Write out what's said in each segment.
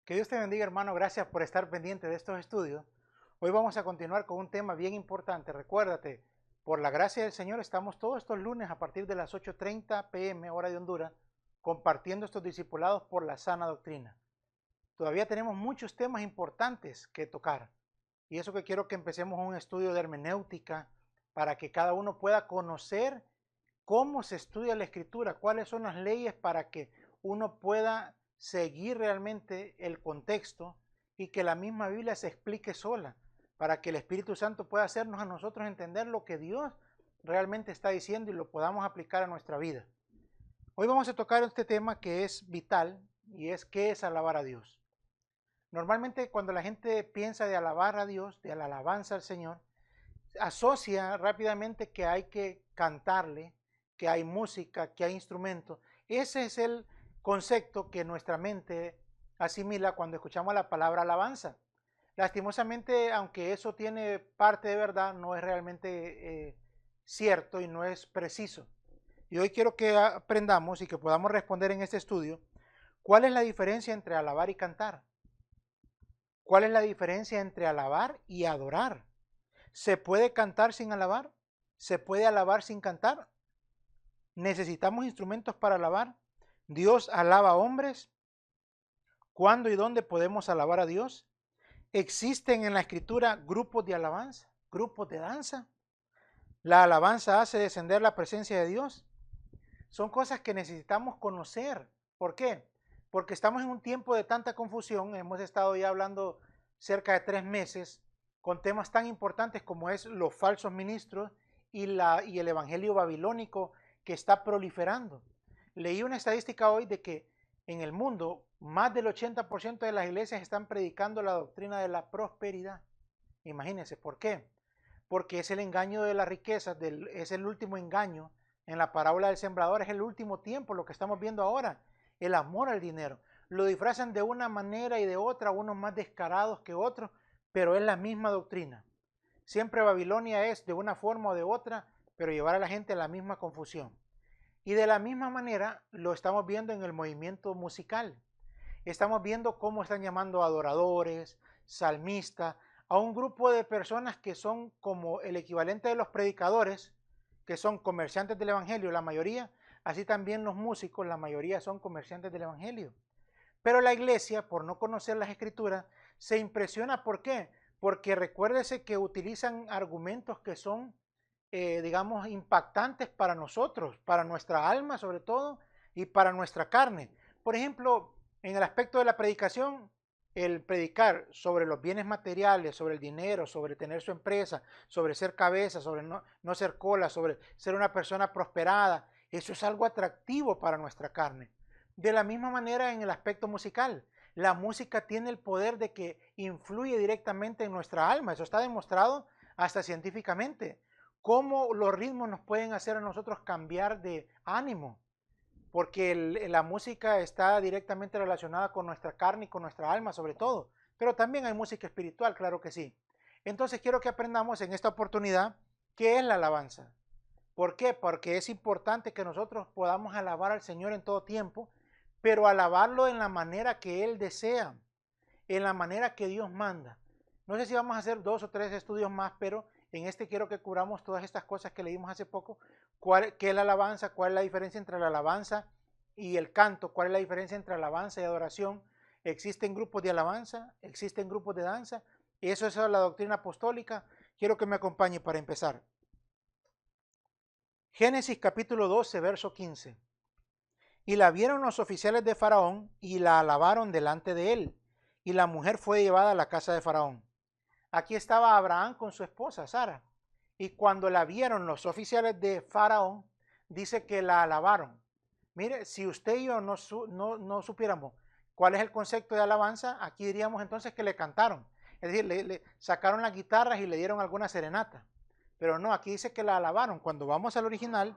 Que Dios te bendiga, hermano. Gracias por estar pendiente de estos estudios. Hoy vamos a continuar con un tema bien importante. Recuérdate, por la gracia del Señor, estamos todos estos lunes a partir de las 8:30 p.m. hora de Honduras, compartiendo estos discipulados por la sana doctrina. Todavía tenemos muchos temas importantes que tocar. Y eso que quiero que empecemos un estudio de hermenéutica para que cada uno pueda conocer cómo se estudia la escritura, cuáles son las leyes para que uno pueda seguir realmente el contexto y que la misma Biblia se explique sola, para que el Espíritu Santo pueda hacernos a nosotros entender lo que Dios realmente está diciendo y lo podamos aplicar a nuestra vida. Hoy vamos a tocar este tema que es vital y es qué es alabar a Dios. Normalmente cuando la gente piensa de alabar a Dios, de la alabanza al Señor, asocia rápidamente que hay que cantarle, que hay música, que hay instrumentos. Ese es el concepto que nuestra mente asimila cuando escuchamos la palabra alabanza. Lastimosamente, aunque eso tiene parte de verdad, no es realmente cierto y no es preciso. Y hoy quiero que aprendamos y que podamos responder en este estudio cuál es la diferencia entre alabar y cantar. ¿Cuál es la diferencia entre alabar y adorar? ¿Se puede cantar sin alabar? ¿Se puede alabar sin cantar? ¿Necesitamos instrumentos para alabar? ¿Dios alaba a hombres? ¿Cuándo y dónde podemos alabar a Dios? ¿Existen en la escritura grupos de alabanza? ¿Grupos de danza? ¿La alabanza hace descender la presencia de Dios? Son cosas que necesitamos conocer. ¿Por qué? Porque estamos en un tiempo de tanta confusión. Hemos estado ya hablando cerca de 3 meses con temas tan importantes como es los falsos ministros y el evangelio babilónico que está proliferando. Leí una estadística hoy de que en el mundo más del 80% de las iglesias están predicando la doctrina de la prosperidad. Imagínense, ¿por qué? Porque es el engaño de la riqueza, es el último engaño en la parábola del sembrador, es el último tiempo, lo que estamos viendo ahora, el amor al dinero. Lo disfrazan de una manera y de otra, unos más descarados que otros, pero es la misma doctrina. Siempre Babilonia es de una forma o de otra, pero llevar a la gente a la misma confusión. Y de la misma manera lo estamos viendo en el movimiento musical. Estamos viendo cómo están llamando adoradores, salmistas, a un grupo de personas que son como el equivalente de los predicadores, que son comerciantes del Evangelio, la mayoría, así también los músicos, la mayoría son comerciantes del Evangelio. Pero la iglesia, por no conocer las escrituras, se impresiona. ¿Por qué? Porque recuérdese que utilizan argumentos que son, digamos, impactantes para nosotros, para nuestra alma sobre todo, y para nuestra carne. Por ejemplo, en el aspecto de la predicación, el predicar sobre los bienes materiales, sobre el dinero, sobre tener su empresa, sobre ser cabeza, sobre no ser cola, sobre ser una persona prosperada, eso es algo atractivo para nuestra carne. De la misma manera en el aspecto musical, la música tiene el poder de que influye directamente en nuestra alma, eso está demostrado hasta científicamente, cómo los ritmos nos pueden hacer a nosotros cambiar de ánimo, porque la música está directamente relacionada con nuestra carne y con nuestra alma sobre todo, pero también hay música espiritual, claro que sí. Entonces quiero que aprendamos en esta oportunidad qué es la alabanza. ¿Por qué? Porque es importante que nosotros podamos alabar al Señor en todo tiempo, pero alabarlo en la manera que Él desea, en la manera que Dios manda. No sé si vamos a hacer 2 o 3 estudios más, pero en este quiero que cubramos todas estas cosas que leímos hace poco. ¿Qué es la alabanza? ¿Cuál es la diferencia entre la alabanza y el canto? ¿Cuál es la diferencia entre alabanza y adoración? ¿Existen grupos de alabanza? ¿Existen grupos de danza? Eso es la doctrina apostólica. Quiero que me acompañe para empezar. Génesis capítulo 12, verso 15. Y la vieron los oficiales de Faraón y la alabaron delante de él. Y la mujer fue llevada a la casa de Faraón. Aquí estaba Abraham con su esposa Sara. Y cuando la vieron los oficiales de Faraón, dice que la alabaron. Mire, si usted y yo no supiéramos cuál es el concepto de alabanza, aquí diríamos entonces que le cantaron. Es decir, le sacaron las guitarras y le dieron alguna serenata. Pero no, aquí dice que la alabaron. Cuando vamos al original,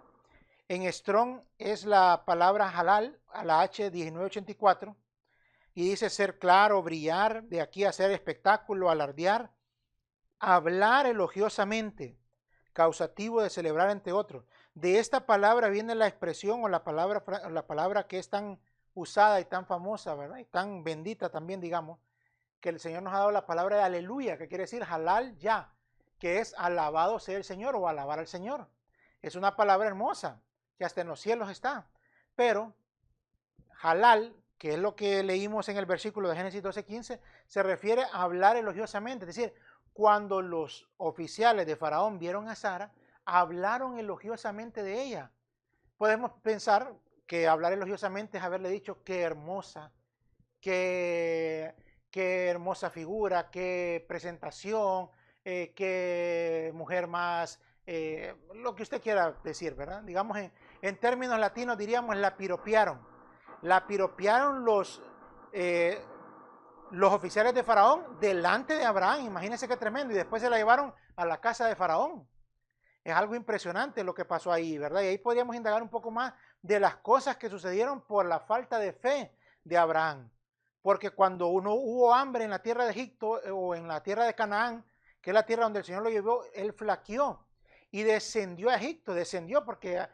en Strong es la palabra halal, a la H1984, y dice ser claro, brillar, de aquí hacer espectáculo, alardear, hablar elogiosamente, causativo de celebrar entre otros. De esta palabra viene la expresión o la palabra que es tan usada y tan famosa, ¿verdad? Y tan bendita también, digamos, que el Señor nos ha dado la palabra de aleluya, que quiere decir halal ya, que es alabado sea el Señor o alabar al Señor. Es una palabra hermosa, que hasta en los cielos está. Pero halal, que es lo que leímos en el versículo de Génesis 12:15, se refiere a hablar elogiosamente. Es decir, cuando los oficiales de Faraón vieron a Sara, hablaron elogiosamente de ella. Podemos pensar que hablar elogiosamente es haberle dicho qué hermosa, qué, qué hermosa figura, qué presentación, qué mujer más, lo que usted quiera decir, ¿verdad? Digamos, en términos latinos diríamos la piropearon. La piropearon los oficiales de Faraón delante de Abraham. Imagínense qué tremendo. Y después se la llevaron a la casa de Faraón. Es algo impresionante lo que pasó ahí, ¿verdad? Y ahí podríamos indagar un poco más de las cosas que sucedieron por la falta de fe de Abraham. Porque cuando uno hubo hambre en la tierra de Egipto o en la tierra de Canaán, que es la tierra donde el Señor lo llevó, él flaqueó y descendió a Egipto, descendió porque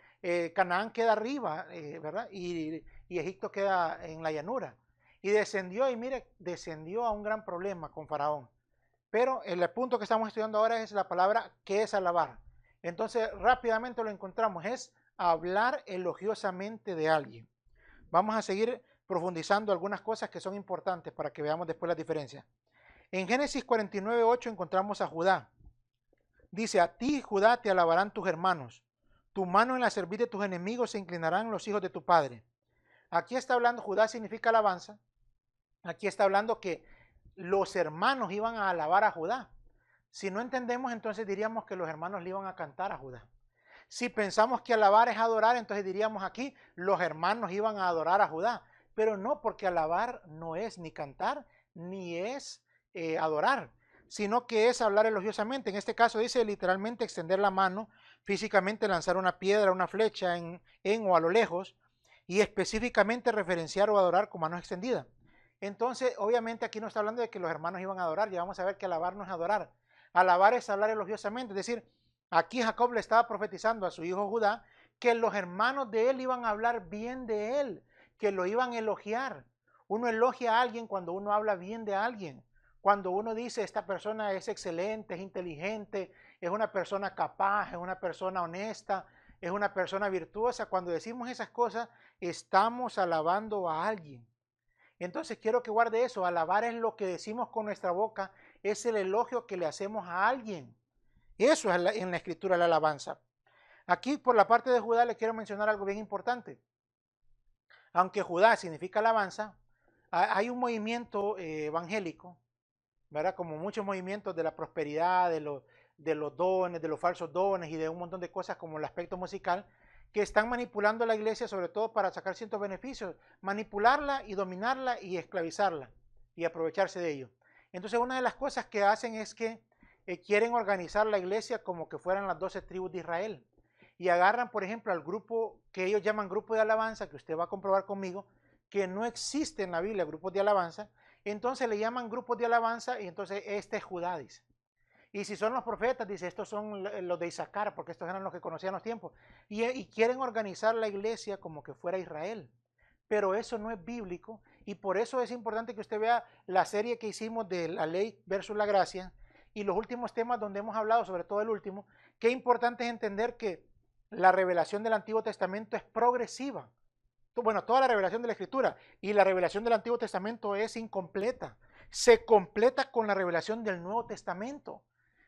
Canaán queda arriba, ¿verdad? Y Egipto queda en la llanura. Y descendió y mire, descendió a un gran problema con Faraón. Pero el punto que estamos estudiando ahora es la palabra que es alabar. Entonces rápidamente lo encontramos, es hablar elogiosamente de alguien. Vamos a seguir profundizando algunas cosas que son importantes para que veamos después las diferencias. En Génesis 49:8 encontramos a Judá. Dice, a ti Judá te alabarán tus hermanos, tu mano en la servir de tus enemigos se inclinarán los hijos de tu padre. Aquí está hablando, Judá significa alabanza. Aquí está hablando que los hermanos iban a alabar a Judá. Si no entendemos, entonces diríamos que los hermanos le iban a cantar a Judá. Si pensamos que alabar es adorar, entonces diríamos aquí, los hermanos iban a adorar a Judá. Pero no, porque alabar no es ni cantar, ni es adorar, sino que es hablar elogiosamente. En este caso dice literalmente extender la mano, físicamente lanzar una piedra, una flecha en o a lo lejos, y específicamente referenciar o adorar con manos extendidas. Entonces, obviamente aquí no está hablando de que los hermanos iban a adorar, ya vamos a ver que alabar no es adorar. Alabar es hablar elogiosamente, es decir, aquí Jacob le estaba profetizando a su hijo Judá que los hermanos de él iban a hablar bien de él, que lo iban a elogiar. Uno elogia a alguien cuando uno habla bien de alguien, cuando uno dice esta persona es excelente, es inteligente, es una persona capaz, es una persona honesta, es una persona virtuosa. Cuando decimos esas cosas, estamos alabando a alguien. Entonces quiero que guarde eso, alabar es lo que decimos con nuestra boca, es el elogio que le hacemos a alguien. Eso es en la escritura la alabanza. Aquí por la parte de Judá le quiero mencionar algo bien importante. Aunque Judá significa alabanza, hay un movimiento evangélico, ¿verdad? Como muchos movimientos de la prosperidad, de los dones, de los falsos dones y de un montón de cosas como el aspecto musical, que están manipulando a la iglesia sobre todo para sacar ciertos beneficios, manipularla y dominarla y esclavizarla y aprovecharse de ello. Entonces una de las cosas que hacen es que quieren organizar la iglesia como que fueran las 12 tribus de Israel y agarran por ejemplo al grupo que ellos llaman grupo de alabanza, que usted va a comprobar conmigo que no existe en la Biblia grupos de alabanza, entonces le llaman grupos de alabanza y entonces este es Judá, dice. Y si son los profetas, dice, estos son los de Isaacar, porque estos eran los que conocían los tiempos. Y quieren organizar la iglesia como que fuera Israel. Pero eso no es bíblico y por eso es importante que usted vea la serie que hicimos de la ley versus la gracia y los últimos temas donde hemos hablado, sobre todo el último. Qué importante es entender que la revelación del Antiguo Testamento es progresiva. Bueno, toda la revelación de la Escritura y la revelación del Antiguo Testamento es incompleta. Se completa con la revelación del Nuevo Testamento.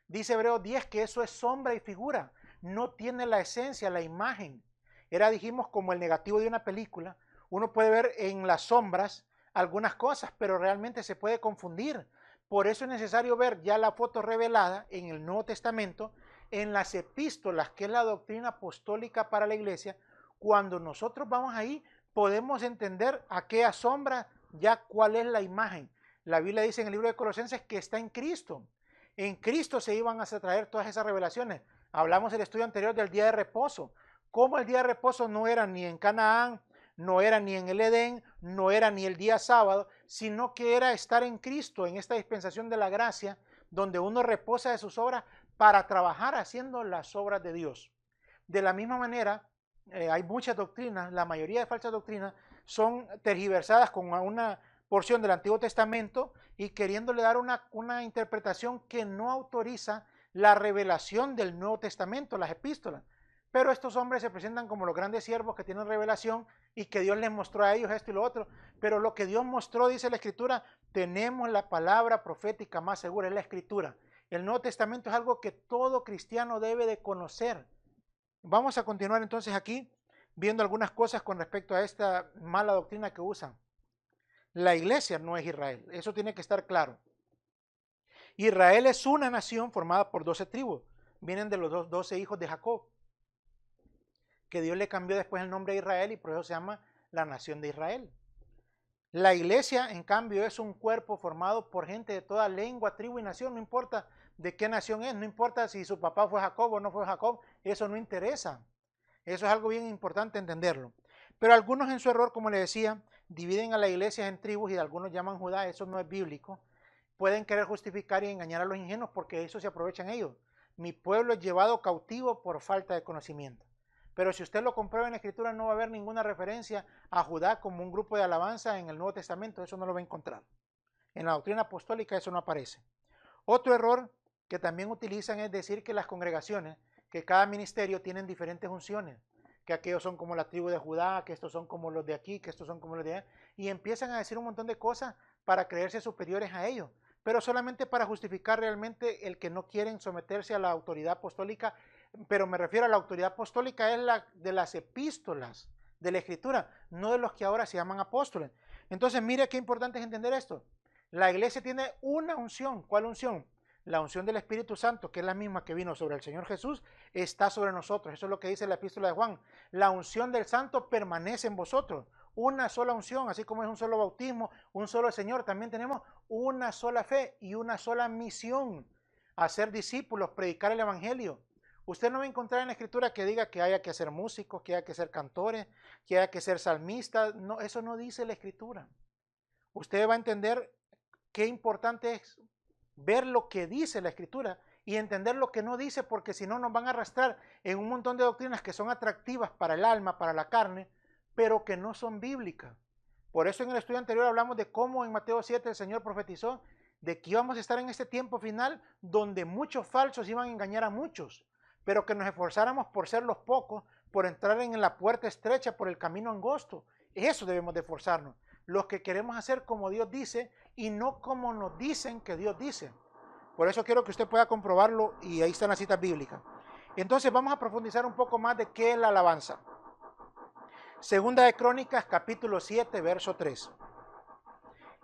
Dice Hebreos 10 que eso es sombra y figura, no tiene la esencia, la imagen. Era, dijimos, como el negativo de una película. Uno puede ver en las sombras algunas cosas, pero realmente se puede confundir. Por eso es necesario ver ya la foto revelada en el Nuevo Testamento, en las epístolas, que es la doctrina apostólica para la iglesia. Cuando nosotros vamos ahí, podemos entender a qué asombra ya cuál es la imagen. La Biblia dice en el libro de Colosenses que está en Cristo. En Cristo se iban a traer todas esas revelaciones. Hablamos en el estudio anterior del día de reposo. Cómo el día de reposo no era ni en Canaán, no era ni en el Edén, no era ni el día sábado, sino que era estar en Cristo, en esta dispensación de la gracia, donde uno reposa de sus obras para trabajar haciendo las obras de Dios. De la misma manera, hay muchas doctrinas, la mayoría de falsas doctrinas, son tergiversadas con una porción del Antiguo Testamento y queriéndole dar una interpretación que no autoriza la revelación del Nuevo Testamento, las epístolas. Pero estos hombres se presentan como los grandes siervos que tienen revelación y que Dios les mostró a ellos esto y lo otro. Pero lo que Dios mostró, dice la Escritura, tenemos la palabra profética más segura, es la Escritura. El Nuevo Testamento es algo que todo cristiano debe de conocer. Vamos a continuar entonces aquí viendo algunas cosas con respecto a esta mala doctrina que usan. La iglesia no es Israel, eso tiene que estar claro. Israel es una nación formada por 12 tribus, vienen de los 12 hijos de Jacob, que Dios le cambió después el nombre a Israel y por eso se llama la nación de Israel. La iglesia, en cambio, es un cuerpo formado por gente de toda lengua, tribu y nación, no importa de qué nación es, no importa si su papá fue Jacob o no fue Jacob, eso no interesa. Eso es algo bien importante entenderlo. Pero algunos en su error, como le decía, dividen a la iglesia en tribus y algunos llaman Judá, eso no es bíblico. Pueden querer justificar y engañar a los ingenuos porque eso se aprovechan ellos. Mi pueblo es llevado cautivo por falta de conocimiento. Pero si usted lo comprueba en la Escritura, no va a haber ninguna referencia a Judá como un grupo de alabanza en el Nuevo Testamento, eso no lo va a encontrar. En la doctrina apostólica eso no aparece. Otro error que también utilizan es decir que las congregaciones, que cada ministerio tienen diferentes unciones, que aquellos son como la tribu de Judá, que estos son como los de aquí, que estos son como los de allá, y empiezan a decir un montón de cosas para creerse superiores a ellos, pero solamente para justificar realmente el que no quieren someterse a la autoridad apostólica, pero me refiero a la autoridad apostólica es la de las epístolas de la Escritura, no de los que ahora se llaman apóstoles. Entonces mire qué importante es entender esto. La iglesia tiene una unción. ¿Cuál unción? La unción del Espíritu Santo, que es la misma que vino sobre el Señor Jesús, está sobre nosotros. Eso es lo que dice la epístola de Juan. La unción del Santo permanece en vosotros. Una sola unción, así como es un solo bautismo, un solo Señor, también tenemos una sola fe y una sola misión. Hacer discípulos, predicar el Evangelio. Usted no va a encontrar en la Escritura que diga que haya que ser músicos, que haya que ser cantores, que haya que ser salmistas. No, eso no dice la Escritura. Usted va a entender qué importante es ver lo que dice la Escritura y entender lo que no dice, porque si no nos van a arrastrar en un montón de doctrinas que son atractivas para el alma, para la carne, pero que no son bíblicas. Por eso en el estudio anterior hablamos de cómo en Mateo 7 el Señor profetizó de que íbamos a estar en este tiempo final donde muchos falsos iban a engañar a muchos, pero que nos esforzáramos por ser los pocos, por entrar en la puerta estrecha, por el camino angosto. Eso debemos de esforzarnos. Los que queremos hacer como Dios dice y no como nos dicen que Dios dice. Por eso quiero que usted pueda comprobarlo y ahí están las citas bíblicas. Entonces vamos a profundizar un poco más de qué es la alabanza. Segunda de Crónicas, capítulo 7, verso 3.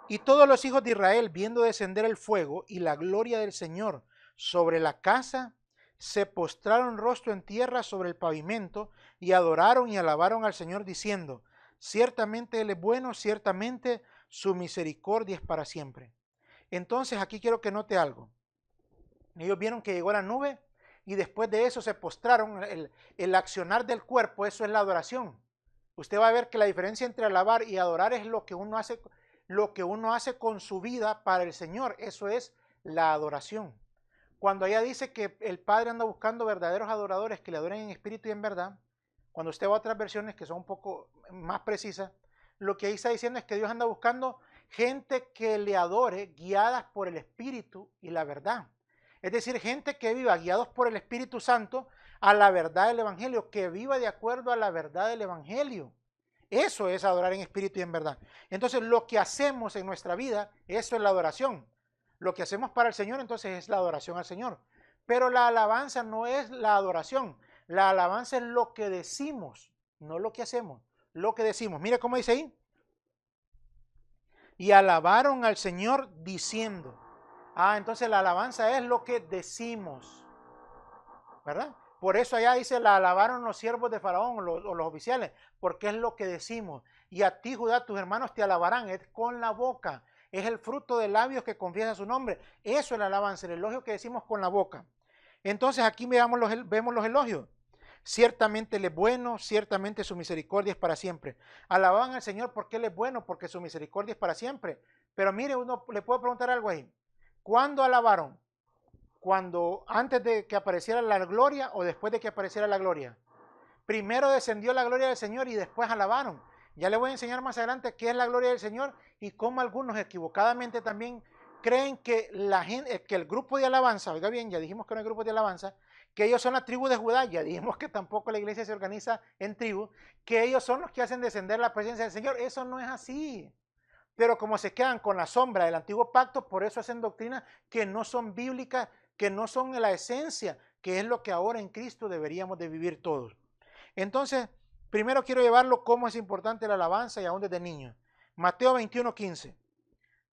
Y todos los hijos de Israel, viendo descender el fuego y la gloria del Señor sobre la casa, se postraron rostro en tierra sobre el pavimento y adoraron y alabaron al Señor diciendo: ciertamente Él es bueno, ciertamente su misericordia es para siempre. Entonces aquí quiero que note algo. Ellos vieron que llegó la nube y después de eso se postraron. El accionar del cuerpo, eso es la adoración. Usted va a ver que la diferencia entre alabar y adorar es lo que uno hace con su vida para el Señor. Eso es la adoración. Cuando ella dice que el Padre anda buscando verdaderos adoradores que le adoren en espíritu y en verdad, cuando usted va a otras versiones que son un poco más precisas, lo que ahí está diciendo es que Dios anda buscando gente que le adore guiadas por el Espíritu y la verdad. Es decir, gente que viva guiados por el Espíritu Santo a la verdad del Evangelio, que viva de acuerdo a la verdad del Evangelio. Eso es adorar en espíritu y en verdad. Entonces, lo que hacemos en nuestra vida, eso es la adoración. Lo que hacemos para el Señor, entonces, es la adoración al Señor. Pero la alabanza no es la adoración. La alabanza es lo que decimos, no lo que hacemos, lo que decimos. Mira cómo dice ahí. Y alabaron al Señor diciendo. Entonces la alabanza es lo que decimos, ¿verdad? Por eso allá dice, la alabaron los siervos de Faraón o los oficiales, porque es lo que decimos. Y a ti, Judá, tus hermanos te alabarán, es con la boca, es el fruto de labios que confiesa su nombre. Eso es la alabanza, el elogio que decimos con la boca. Entonces aquí vemos los elogios. Ciertamente Él es bueno, ciertamente su misericordia es para siempre. Alaban al Señor porque Él es bueno, porque su misericordia es para siempre. Pero mire, uno le puede preguntar algo ahí. ¿Cuándo alabaron? ¿Cuando antes de que apareciera la gloria o después de que apareciera la gloria? Primero descendió la gloria del Señor y después alabaron. Ya les voy a enseñar más adelante qué es la gloria del Señor y cómo algunos equivocadamente también creen que la gente, que el grupo de alabanza, oiga bien, ya dijimos que no hay grupos de alabanza, que ellos son la tribu de Judá, ya dijimos que tampoco la iglesia se organiza en tribu, que ellos son los que hacen descender la presencia del Señor. Eso no es así. Pero como se quedan con la sombra del antiguo pacto, por eso hacen doctrinas que no son bíblicas, que no son la esencia, que es lo que ahora en Cristo deberíamos de vivir todos. Entonces, primero quiero llevarlo cómo es importante la alabanza y aún desde niños. Mateo 21:15.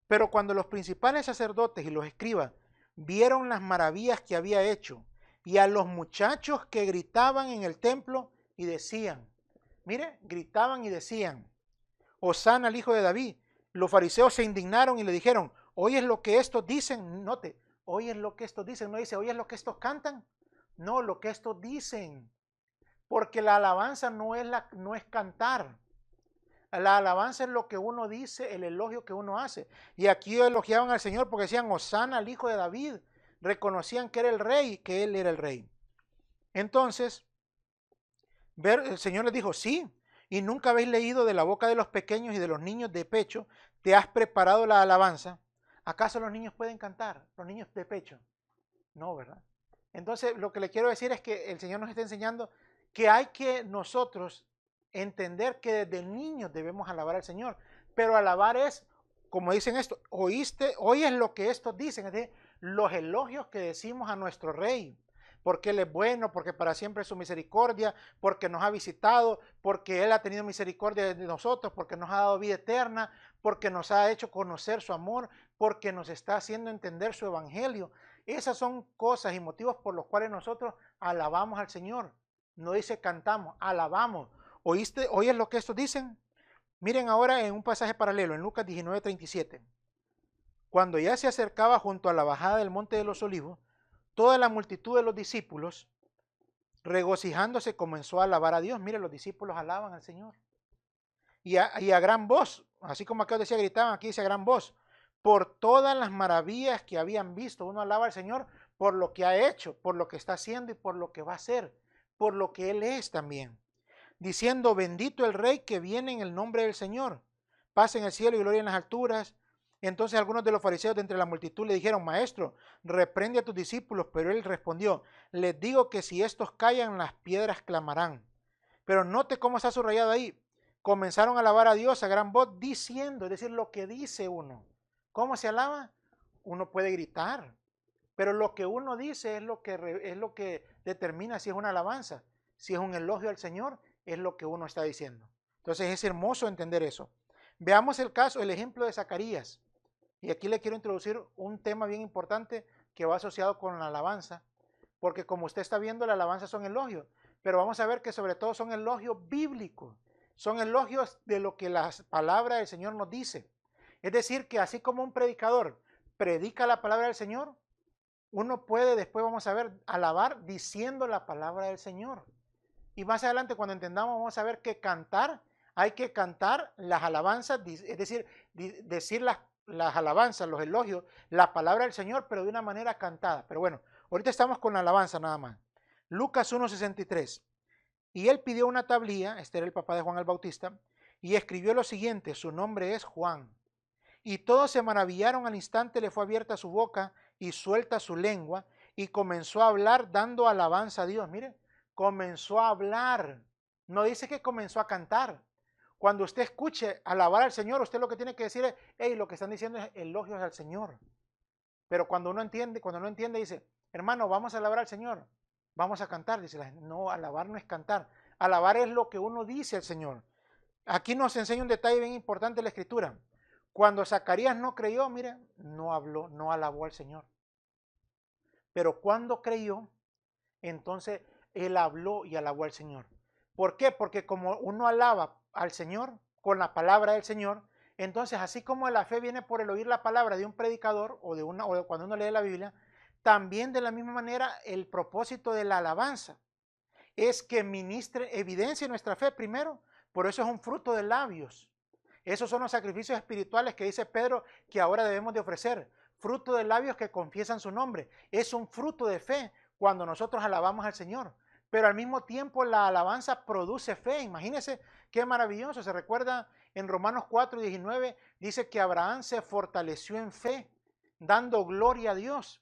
Pero cuando los principales sacerdotes y los escribas vieron las maravillas que había hecho y a los muchachos que gritaban en el templo y decían, mire, gritaban y decían, Hosana al hijo de David, los fariseos se indignaron y le dijeron, ¿oyes lo que estos dicen? Note, ¿oyes lo que estos dicen? No dice, ¿oyes lo que estos cantan? No, lo que estos dicen. Porque la alabanza no es cantar. La alabanza es lo que uno dice, el elogio que uno hace. Y aquí elogiaban al Señor porque decían, Hosana al hijo de David. Reconocían que era el rey, que él era el rey. Entonces, el Señor les dijo, sí, y nunca habéis leído de la boca de los pequeños y de los niños de pecho, te has preparado la alabanza. ¿Acaso los niños pueden cantar? Los niños de pecho. No, ¿verdad? Entonces, lo que le quiero decir es que el Señor nos está enseñando que hay que nosotros entender que desde niños debemos alabar al Señor. Pero alabar es, como dicen esto, oyes lo que estos dicen, es decir, los elogios que decimos a nuestro Rey. Porque Él es bueno, porque para siempre es su misericordia, porque nos ha visitado, porque Él ha tenido misericordia de nosotros, porque nos ha dado vida eterna, porque nos ha hecho conocer su amor, porque nos está haciendo entender su evangelio. Esas son cosas y motivos por los cuales nosotros alabamos al Señor. No dice cantamos, alabamos. ¿Oyes lo que estos dicen? Miren ahora en un pasaje paralelo, en Lucas 19:37. Cuando ya se acercaba junto a la bajada del monte de los olivos, toda la multitud de los discípulos, regocijándose, comenzó a alabar a Dios. Miren, los discípulos alaban al Señor. Y a gran voz, así como acá decía, gritaban, aquí dice a gran voz, por todas las maravillas que habían visto. Uno alaba al Señor por lo que ha hecho, por lo que está haciendo y por lo que va a hacer, por lo que Él es también. Diciendo, bendito el Rey que viene en el nombre del Señor. Paz en el cielo y gloria en las alturas. Entonces algunos de los fariseos de entre la multitud le dijeron, Maestro, reprende a tus discípulos. Pero él respondió, les digo que si estos callan, las piedras clamarán. Pero note cómo está subrayado ahí. Comenzaron a alabar a Dios a gran voz diciendo, es decir, lo que dice uno. ¿Cómo se alaba? Uno puede gritar, pero lo que uno dice es lo que determina si es una alabanza, si es un elogio al Señor, es lo que uno está diciendo. Entonces es hermoso entender eso. Veamos el caso, el ejemplo de Zacarías. Y aquí le quiero introducir un tema bien importante que va asociado con la alabanza, porque como usted está viendo, la alabanza son elogios, pero vamos a ver que sobre todo son elogios bíblicos, son elogios de lo que la palabra del Señor nos dice. Es decir, que así como un predicador predica la palabra del Señor, uno puede después, vamos a ver, alabar diciendo la palabra del Señor. Y más adelante, cuando entendamos, vamos a ver que cantar, hay que cantar las alabanzas, es decir, decir las alabanzas, los elogios, la palabra del Señor, pero de una manera cantada. Pero bueno, ahorita estamos con la alabanza nada más. Lucas 1:63. Y él pidió una tablilla, este era el papá de Juan el Bautista, y escribió lo siguiente, su nombre es Juan. Y todos se maravillaron, al instante le fue abierta su boca y suelta su lengua, y comenzó a hablar dando alabanza a Dios. Mire, comenzó a hablar, no dice que comenzó a cantar. Cuando usted escuche alabar al Señor, usted lo que tiene que decir es, hey, lo que están diciendo es elogios al Señor. Pero cuando no entiende, dice, hermano, vamos a alabar al Señor, vamos a cantar. Dice la gente, no, alabar no es cantar, alabar es lo que uno dice al Señor. Aquí nos enseña un detalle bien importante de la Escritura. Cuando Zacarías no creyó, mire, no habló, no alabó al Señor. Pero cuando creyó, entonces él habló y alabó al Señor. ¿Por qué? Porque como uno alaba al Señor con la palabra del Señor, entonces así como la fe viene por el oír la palabra de un predicador o cuando uno lee la Biblia, también de la misma manera el propósito de la alabanza es que ministre, evidencie nuestra fe primero. Por eso es un fruto de labios. Esos son los sacrificios espirituales que dice Pedro que ahora debemos de ofrecer. Fruto de labios que confiesan su nombre. Es un fruto de fe cuando nosotros alabamos al Señor. pero al mismo tiempo la alabanza produce fe. Imagínense qué maravilloso. Se recuerda en Romanos 4:19, dice que Abraham se fortaleció en fe, dando gloria a Dios,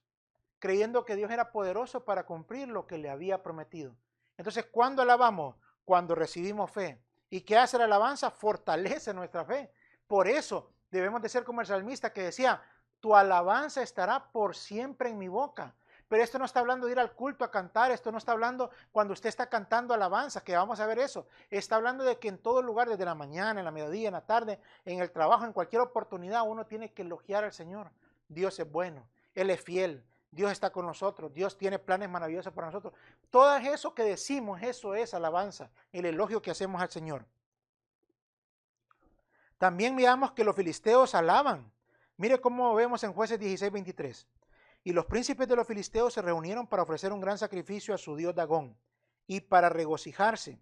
creyendo que Dios era poderoso para cumplir lo que le había prometido. Entonces, ¿cuándo alabamos? Cuando recibimos fe. ¿Y qué hace la alabanza? Fortalece nuestra fe. Por eso debemos de ser como el salmista que decía, tu alabanza estará por siempre en mi boca. Pero esto no está hablando de ir al culto a cantar, esto no está hablando cuando usted está cantando alabanza, que vamos a ver eso. Está hablando de que en todo lugar, desde la mañana, en la mediodía, en la tarde, en el trabajo, en cualquier oportunidad, uno tiene que elogiar al Señor. Dios es bueno, Él es fiel, Dios está con nosotros, Dios tiene planes maravillosos para nosotros. Todo eso que decimos, eso es alabanza, el elogio que hacemos al Señor. También miramos que los filisteos alaban. Mire cómo vemos en Jueces 16:23. Y los príncipes de los filisteos se reunieron para ofrecer un gran sacrificio a su dios Dagón y para regocijarse.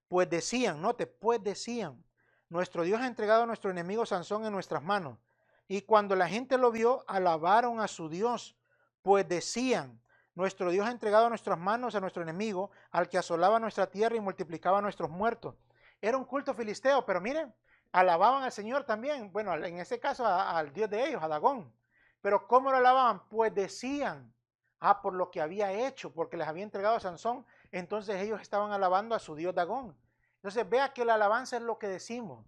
Pues decían, note, pues decían, nuestro Dios ha entregado a nuestro enemigo Sansón en nuestras manos. Y cuando la gente lo vio, alabaron a su Dios. Pues decían, nuestro Dios ha entregado a nuestras manos a nuestro enemigo, al que asolaba nuestra tierra y multiplicaba nuestros muertos. Era un culto filisteo, pero miren, alababan al Señor también. Bueno, en ese caso al Dios de ellos, a Dagón. Pero ¿cómo lo alababan? Pues decían, por lo que había hecho, porque les había entregado a Sansón, entonces ellos estaban alabando a su Dios Dagón. Entonces vea que la alabanza es lo que decimos.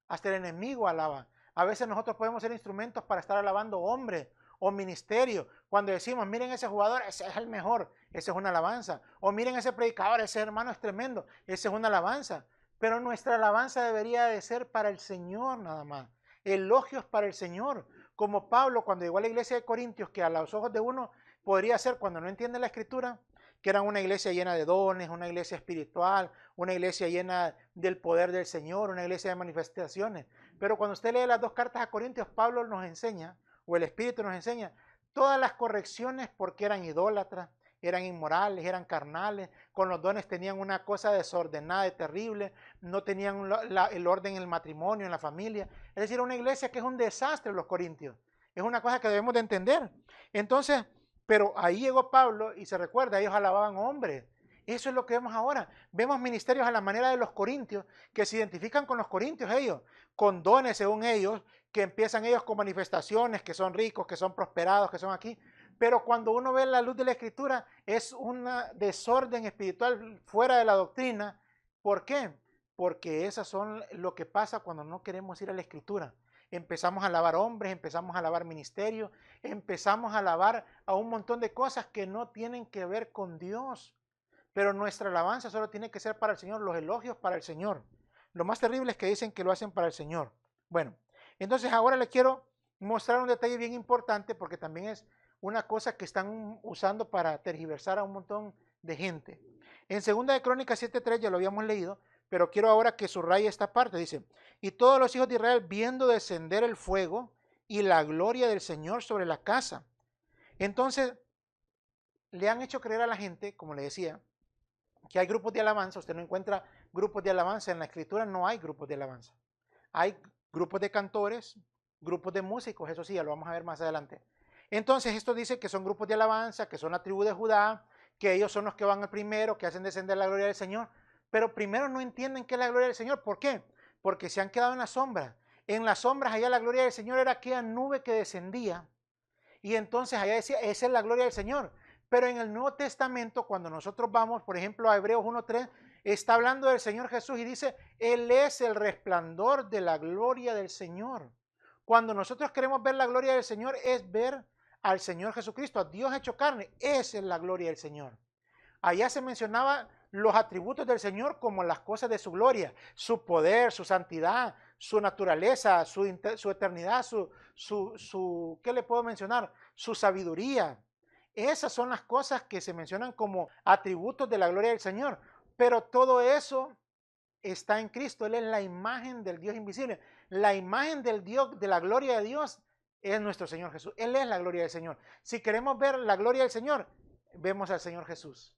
Hasta el enemigo alaba. A veces nosotros podemos ser instrumentos para estar alabando hombres o ministerio. Cuando decimos, miren ese jugador, ese es el mejor, esa es una alabanza. O miren ese predicador, ese hermano es tremendo, esa es una alabanza. Pero nuestra alabanza debería de ser para el Señor nada más. Elogios para el Señor. Como Pablo cuando llegó a la iglesia de Corintios, que a los ojos de uno podría ser, cuando no entiende la escritura, que era una iglesia llena de dones, una iglesia espiritual, una iglesia llena del poder del Señor, una iglesia de manifestaciones. Pero cuando usted lee las dos cartas a Corintios, Pablo nos enseña, o el Espíritu nos enseña, todas las correcciones porque eran idólatras, eran inmorales, eran carnales, con los dones tenían una cosa desordenada y terrible, no tenían el orden en el matrimonio, en la familia. Es decir, una iglesia que es un desastre los corintios. Es una cosa que debemos de entender. Entonces, pero ahí llegó Pablo y se recuerda, ellos alababan hombres. Eso es lo que vemos ahora. Vemos ministerios a la manera de los corintios, que se identifican con los corintios ellos, con dones según ellos, que empiezan ellos con manifestaciones, que son ricos, que son prosperados, que son aquí. Pero cuando uno ve la luz de la escritura, es un desorden espiritual fuera de la doctrina. ¿Por qué? Porque esas son lo que pasa cuando no queremos ir a la escritura. Empezamos a alabar hombres, empezamos a alabar ministerios, empezamos a alabar a un montón de cosas que no tienen que ver con Dios. Pero nuestra alabanza solo tiene que ser para el Señor, los elogios para el Señor. Lo más terrible es que dicen que lo hacen para el Señor. Bueno, entonces ahora le quiero mostrar un detalle bien importante porque también es una cosa que están usando para tergiversar a un montón de gente. En 2 de Crónicas 7:3 ya lo habíamos leído, pero quiero ahora que subraye esta parte. Dice, y todos los hijos de Israel viendo descender el fuego y la gloria del Señor sobre la casa. Entonces, le han hecho creer a la gente, como le decía, que hay grupos de alabanza. Usted no encuentra grupos de alabanza. En la escritura no hay grupos de alabanza. Hay grupos de cantores, grupos de músicos, eso sí, ya lo vamos a ver más adelante. Entonces esto dice que son grupos de alabanza, que son la tribu de Judá, que ellos son los que van al primero, que hacen descender la gloria del Señor. Pero primero no entienden qué es la gloria del Señor. ¿Por qué? Porque se han quedado en las sombras. En las sombras allá la gloria del Señor era aquella nube que descendía. Y entonces allá decía, esa es la gloria del Señor. Pero en el Nuevo Testamento, cuando nosotros vamos, por ejemplo, a Hebreos 1:3, está hablando del Señor Jesús y dice, Él es el resplandor de la gloria del Señor. Cuando nosotros queremos ver la gloria del Señor, es ver al Señor Jesucristo, a Dios hecho carne. Esa es la gloria del Señor. Allá se mencionaba los atributos del Señor como las cosas de su gloria, su poder, su santidad, su naturaleza, su eternidad, ¿qué le puedo mencionar? Su sabiduría. Esas son las cosas que se mencionan como atributos de la gloria del Señor. Pero todo eso está en Cristo. Él es la imagen del Dios invisible. La imagen del Dios, de la gloria de Dios, es nuestro Señor Jesús. Él es la gloria del Señor. Si queremos ver la gloria del Señor, vemos al Señor Jesús.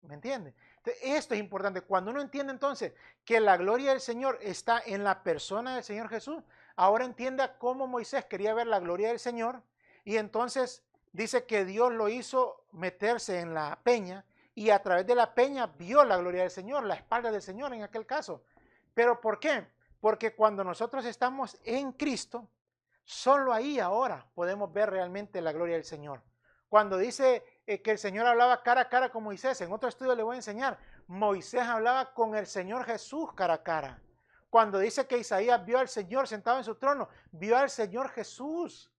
¿Me entiende? Entonces, esto es importante. Cuando uno entiende entonces que la gloria del Señor está en la persona del Señor Jesús, ahora entienda cómo Moisés quería ver la gloria del Señor y entonces dice que Dios lo hizo meterse en la peña y a través de la peña vio la gloria del Señor, la espalda del Señor en aquel caso. ¿Pero por qué? Porque cuando nosotros estamos en Cristo, solo ahí ahora podemos ver realmente la gloria del Señor. Cuando dice que el Señor hablaba cara a cara con Moisés, en otro estudio le voy a enseñar, Moisés hablaba con el Señor Jesús cara a cara. Cuando dice que Isaías vio al Señor sentado en su trono, vio al Señor Jesús.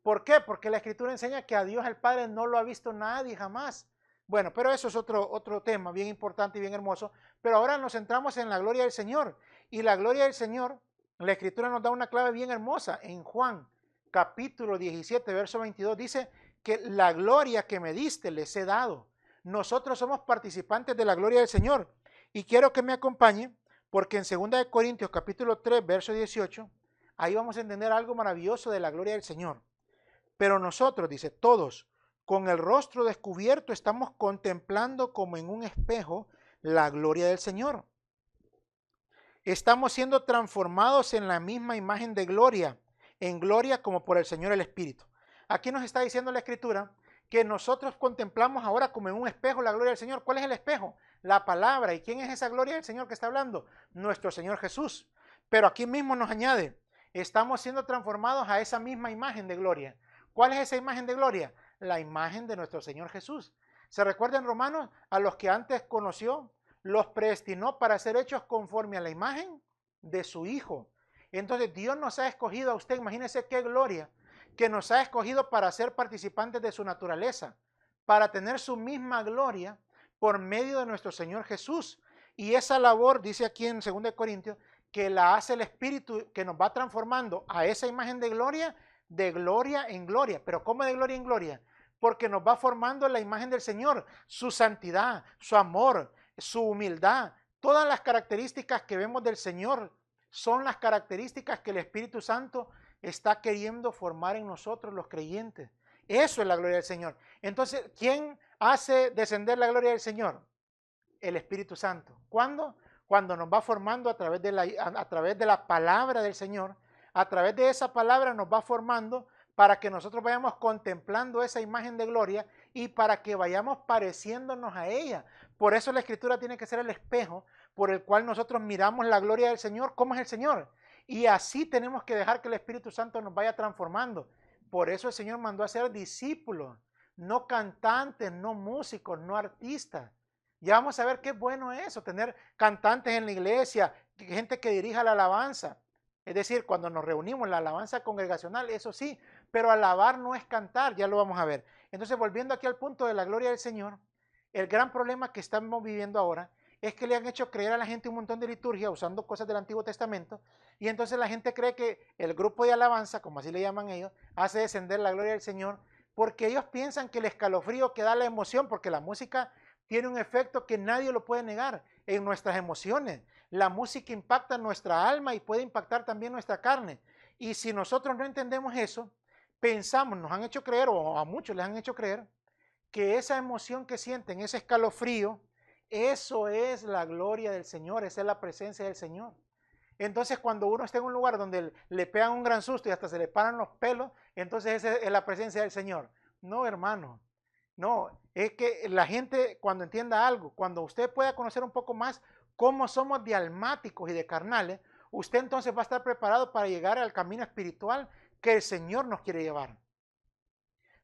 ¿Por qué? Porque la Escritura enseña que a Dios el Padre no lo ha visto nadie jamás. Bueno, pero eso es otro tema bien importante y bien hermoso. Pero ahora nos centramos en la gloria del Señor. Y la gloria del Señor, la Escritura nos da una clave bien hermosa. En Juan capítulo 17, verso 22, dice que la gloria que me diste les he dado. Nosotros somos participantes de la gloria del Señor. Y quiero que me acompañe, porque en 2 Corintios capítulo 3, verso 18, ahí vamos a entender algo maravilloso de la gloria del Señor. Pero nosotros, dice, todos, con el rostro descubierto, estamos contemplando como en un espejo la gloria del Señor. Estamos siendo transformados en la misma imagen de gloria, en gloria como por el Señor el Espíritu. Aquí nos está diciendo la Escritura que nosotros contemplamos ahora como en un espejo la gloria del Señor. ¿Cuál es el espejo? La palabra. ¿Y quién es esa gloria del Señor que está hablando? Nuestro Señor Jesús. Pero aquí mismo nos añade, estamos siendo transformados a esa misma imagen de gloria. ¿Cuál es esa imagen de gloria? La imagen de nuestro Señor Jesús. ¿Se recuerdan, Romanos? A los que antes conoció, los predestinó para ser hechos conforme a la imagen de su Hijo. Entonces Dios nos ha escogido a usted, imagínense qué gloria, que nos ha escogido para ser participantes de su naturaleza, para tener su misma gloria por medio de nuestro Señor Jesús. Y esa labor, dice aquí en 2 Corintios, que la hace el Espíritu, que nos va transformando a esa imagen de gloria en gloria. ¿Pero cómo de gloria en gloria? Porque nos va formando la imagen del Señor, su santidad, su amor, su humildad. Todas las características que vemos del Señor son las características que el Espíritu Santo está queriendo formar en nosotros los creyentes. Eso es la gloria del Señor. Entonces, ¿quién hace descender la gloria del Señor? El Espíritu Santo. ¿Cuándo? Cuando nos va formando a través de la palabra del Señor. A través de esa palabra nos va formando para que nosotros vayamos contemplando esa imagen de gloria y para que vayamos pareciéndonos a ella. Por eso la Escritura tiene que ser el espejo por el cual nosotros miramos la gloria del Señor. ¿Cómo es el Señor? Y así tenemos que dejar que el Espíritu Santo nos vaya transformando. Por eso el Señor mandó a ser discípulos, no cantantes, no músicos, no artistas. Ya vamos a ver qué bueno es eso, tener cantantes en la iglesia, gente que dirija la alabanza. Es decir, cuando nos reunimos, la alabanza congregacional, eso sí, pero alabar no es cantar, ya lo vamos a ver. Entonces, volviendo aquí al punto de la gloria del Señor, el gran problema que estamos viviendo ahora es que le han hecho creer a la gente un montón de liturgia usando cosas del Antiguo Testamento, y entonces la gente cree que el grupo de alabanza, como así le llaman ellos, hace descender la gloria del Señor, porque ellos piensan que el escalofrío que da la emoción, porque la música tiene un efecto que nadie lo puede negar en nuestras emociones. La música impacta nuestra alma y puede impactar también nuestra carne. Y si nosotros no entendemos eso, pensamos, nos han hecho creer, o a muchos les han hecho creer, que esa emoción que sienten, ese escalofrío, eso es la gloria del Señor, esa es la presencia del Señor. Entonces, cuando uno está en un lugar donde le pegan un gran susto y hasta se le paran los pelos, entonces esa es la presencia del Señor. No, hermano. No, es que la gente cuando entienda algo, cuando usted pueda conocer un poco más cómo somos de almáticos y de carnales, usted entonces va a estar preparado para llegar al camino espiritual que el Señor nos quiere llevar.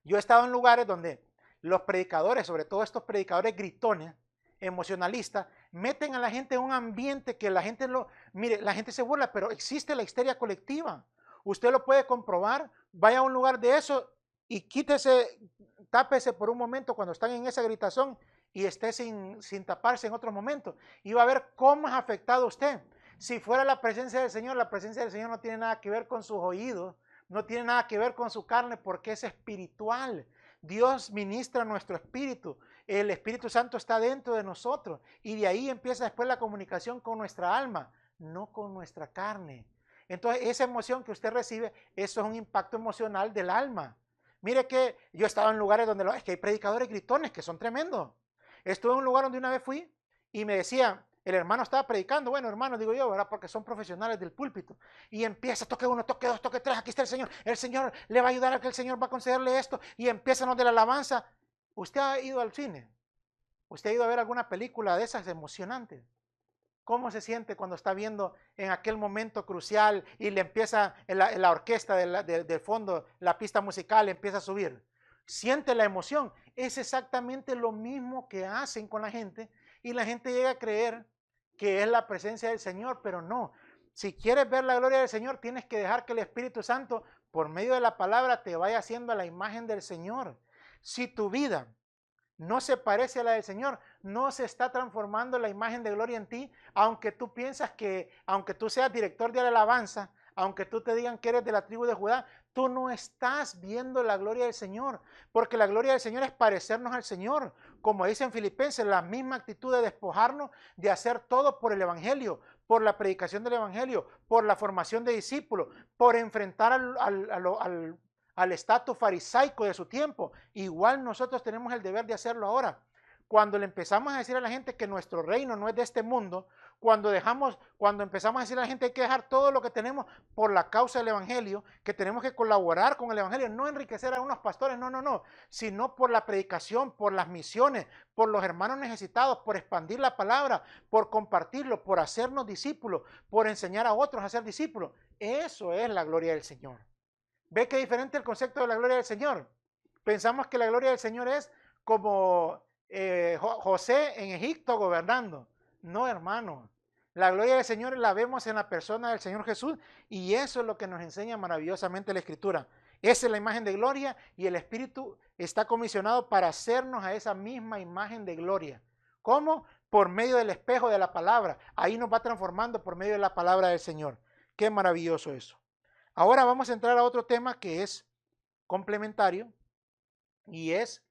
Yo he estado en lugares donde los predicadores, sobre todo estos predicadores gritones, emocionalistas, meten a la gente en un ambiente que la gente mire, la gente se burla, pero existe la histeria colectiva. Usted lo puede comprobar, vaya a un lugar de eso y quítese, tápese por un momento cuando están en esa gritación y esté sin taparse en otros momentos. Y va a ver cómo es afectado usted. Si fuera la presencia del Señor no tiene nada que ver con sus oídos, no tiene nada que ver con su carne porque es espiritual. Dios ministra nuestro espíritu. El Espíritu Santo está dentro de nosotros y de ahí empieza después la comunicación con nuestra alma, no con nuestra carne. Entonces esa emoción que usted recibe, eso es un impacto emocional del alma. Mire que yo he estado en lugares donde es que hay predicadores gritones que son tremendos. Estuve en un lugar donde una vez fui y me decía, el hermano estaba predicando, bueno hermano, digo yo, ¿verdad? Porque son profesionales del púlpito. Y empieza, toque uno, toque dos, toque tres, aquí está el Señor le va a ayudar a que el Señor va a concederle esto. Y empiezan los de la alabanza. ¿Usted ha ido al cine? ¿Usted ha ido a ver alguna película de esas emocionantes? ¿Cómo se siente cuando está viendo en aquel momento crucial y le empieza en la orquesta de fondo, la pista musical empieza a subir? Siente la emoción. Es exactamente lo mismo que hacen con la gente y la gente llega a creer que es la presencia del Señor, pero no. Si quieres ver la gloria del Señor, tienes que dejar que el Espíritu Santo, por medio de la palabra, te vaya haciendo a la imagen del Señor. Si tu vida no se parece a la del Señor, no se está transformando la imagen de gloria en ti, aunque tú piensas que, aunque tú seas director de alabanza, aunque tú te digan que eres de la tribu de Judá, tú no estás viendo la gloria del Señor, porque la gloria del Señor es parecernos al Señor, como dice en Filipenses, la misma actitud de despojarnos, de hacer todo por el Evangelio, por la predicación del Evangelio, por la formación de discípulos, por enfrentar al estatus farisaico de su tiempo. Igual nosotros tenemos el deber de hacerlo ahora. Cuando le empezamos a decir a la gente que nuestro reino no es de este mundo, cuando empezamos a decir a la gente que hay que dejar todo lo que tenemos por la causa del Evangelio, que tenemos que colaborar con el Evangelio, no enriquecer a unos pastores, no, sino por la predicación, por las misiones, por los hermanos necesitados, por expandir la palabra, por compartirlo, por hacernos discípulos, por enseñar a otros a ser discípulos. Eso es la gloria del Señor. ¿Ve qué diferente el concepto de la gloria del Señor? Pensamos que la gloria del Señor es como José en Egipto gobernando. No, hermano. La gloria del Señor la vemos en la persona del Señor Jesús y eso es lo que nos enseña maravillosamente la Escritura. Esa es la imagen de gloria y el Espíritu está comisionado para hacernos a esa misma imagen de gloria. ¿Cómo? Por medio del espejo de la palabra. Ahí nos va transformando por medio de la palabra del Señor. Qué maravilloso eso. Ahora vamos a entrar a otro tema que es complementario y es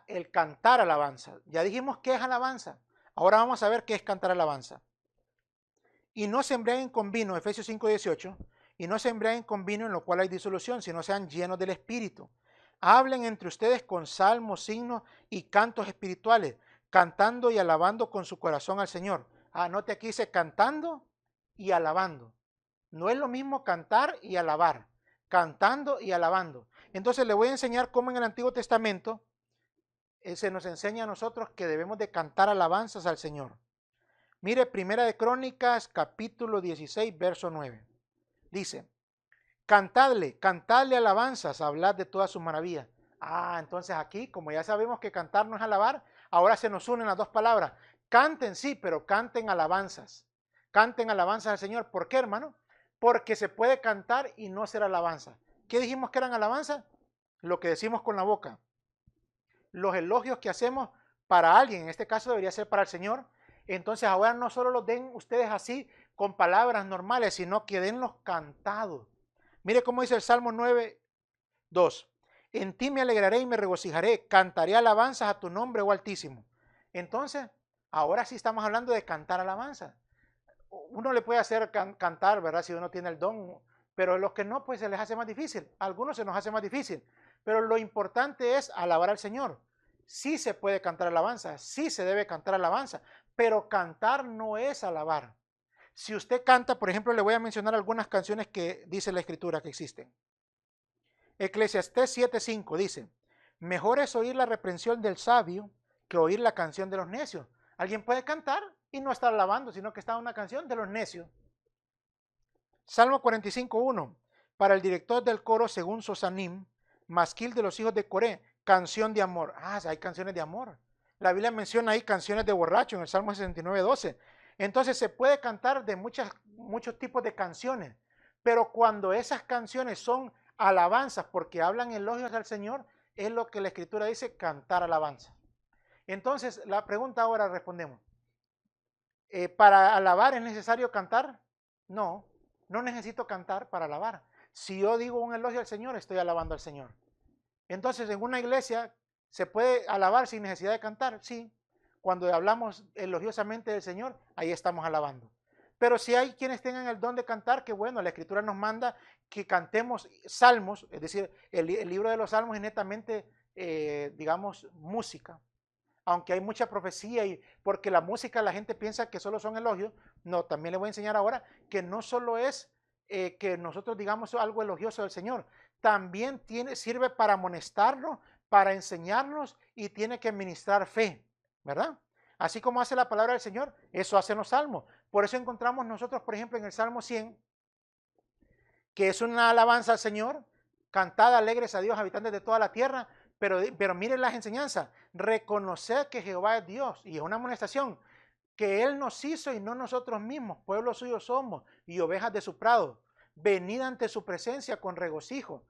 el cantar alabanza. Ya dijimos qué es alabanza. Ahora vamos a ver qué es cantar alabanza. Y no se embriaguen con vino, Efesios 5:18, y no se embriaguen con vino en lo cual hay disolución, sino sean llenos del Espíritu. Hablen entre ustedes con salmos, signos y cantos espirituales, cantando y alabando con su corazón al Señor. Anote aquí dice cantando y alabando. No es lo mismo cantar y alabar, cantando y alabando. Entonces le voy a enseñar cómo en el Antiguo Testamento se nos enseña a nosotros que debemos de cantar alabanzas al Señor. Mire, Primera de Crónicas, capítulo 16, verso 9. Dice, cantadle alabanzas, hablad de todas sus maravillas. Entonces aquí, como ya sabemos que cantar no es alabar, ahora se nos unen las dos palabras. Canten, sí, pero canten alabanzas. Canten alabanzas al Señor. ¿Por qué, hermano? Porque se puede cantar y no ser alabanza. ¿Qué dijimos que eran alabanzas? Lo que decimos con la boca. Los elogios que hacemos para alguien, en este caso debería ser para el Señor. Entonces ahora no solo los den ustedes así con palabras normales, sino que denlos cantados. Mire cómo dice el Salmo 9, 2. En ti me alegraré y me regocijaré, cantaré alabanzas a tu nombre, oh Altísimo. Entonces, ahora sí estamos hablando de cantar alabanzas. Uno le puede hacer cantar, ¿verdad? Si uno tiene el don, pero los que no, pues se les hace más difícil. A algunos se nos hace más difícil, pero lo importante es alabar al Señor. Sí se puede cantar alabanza, sí se debe cantar alabanza, pero cantar no es alabar. Si usted canta, por ejemplo, le voy a mencionar algunas canciones que dice la Escritura que existen. Eclesiastés 7:5 dice, mejor es oír la reprensión del sabio que oír la canción de los necios. Alguien puede cantar y no estar alabando, sino que está en una canción de los necios. Salmo 45:1, para el director del coro según Sosanim, masquil de los hijos de Coré, canción de amor. Hay canciones de amor. La Biblia menciona ahí canciones de borracho en el Salmo 69:12. Entonces se puede cantar de muchos tipos de canciones, pero cuando esas canciones son alabanzas porque hablan elogios al Señor, es lo que la Escritura dice, cantar alabanza. Entonces, la pregunta ahora respondemos. ¿Para alabar es necesario cantar? No, no necesito cantar para alabar. Si yo digo un elogio al Señor, estoy alabando al Señor. Entonces, en una iglesia, ¿se puede alabar sin necesidad de cantar? Sí. Cuando hablamos elogiosamente del Señor, ahí estamos alabando. Pero si hay quienes tengan el don de cantar, que bueno, la Escritura nos manda que cantemos salmos, es decir, el libro de los salmos es netamente, digamos, música. Aunque hay mucha profecía y porque la música la gente piensa que solo son elogios, no, también le voy a enseñar ahora que no solo es que nosotros digamos algo elogioso del Señor, también sirve para amonestarnos, para enseñarnos y tiene que ministrar fe. ¿verdad? Así como hace la palabra del Señor, eso hacen los salmos. Por eso encontramos nosotros, por ejemplo, en el Salmo 100, que es una alabanza al Señor, cantada alegres a Dios, habitantes de toda la tierra, pero miren las enseñanzas, reconocer que Jehová es Dios, y es una amonestación, que Él nos hizo y no nosotros mismos, pueblo suyo somos y ovejas de su prado, venid ante su presencia con regocijo.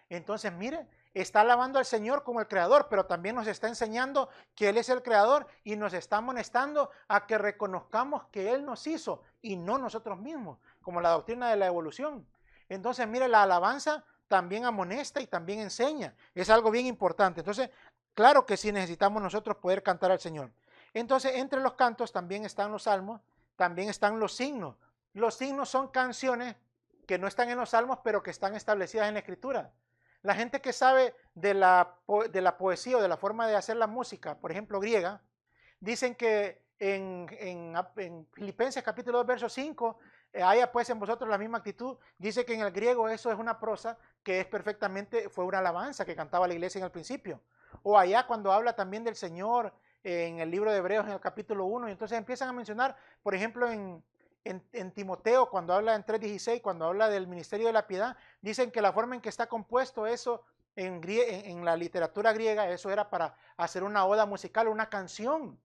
Entonces mire, está alabando al Señor como el creador, pero también nos está enseñando que Él es el creador y nos está amonestando a que reconozcamos que Él nos hizo y no nosotros mismos, como la doctrina de la evolución. Entonces mire, la alabanza también amonesta y también enseña, es algo bien importante. Entonces, claro que sí necesitamos nosotros poder cantar al Señor. Entonces, entre los cantos también están los salmos, también están los signos. Los signos son canciones que no están en los salmos, pero que están establecidas en la escritura. La gente que sabe de la poesía o de la forma de hacer la música, por ejemplo, griega, dicen que en Filipenses capítulo 2, verso 5, haya pues en vosotros la misma actitud. Dice que en el griego eso es una prosa que es perfectamente, fue una alabanza que cantaba la iglesia en el principio. O allá cuando habla también del Señor en el libro de Hebreos en el capítulo 1, y entonces empiezan a mencionar, por ejemplo, en Timoteo, cuando habla en 3:16, cuando habla del ministerio de la piedad, dicen que la forma en que está compuesto eso en la literatura griega, eso era para hacer una oda musical, una canción.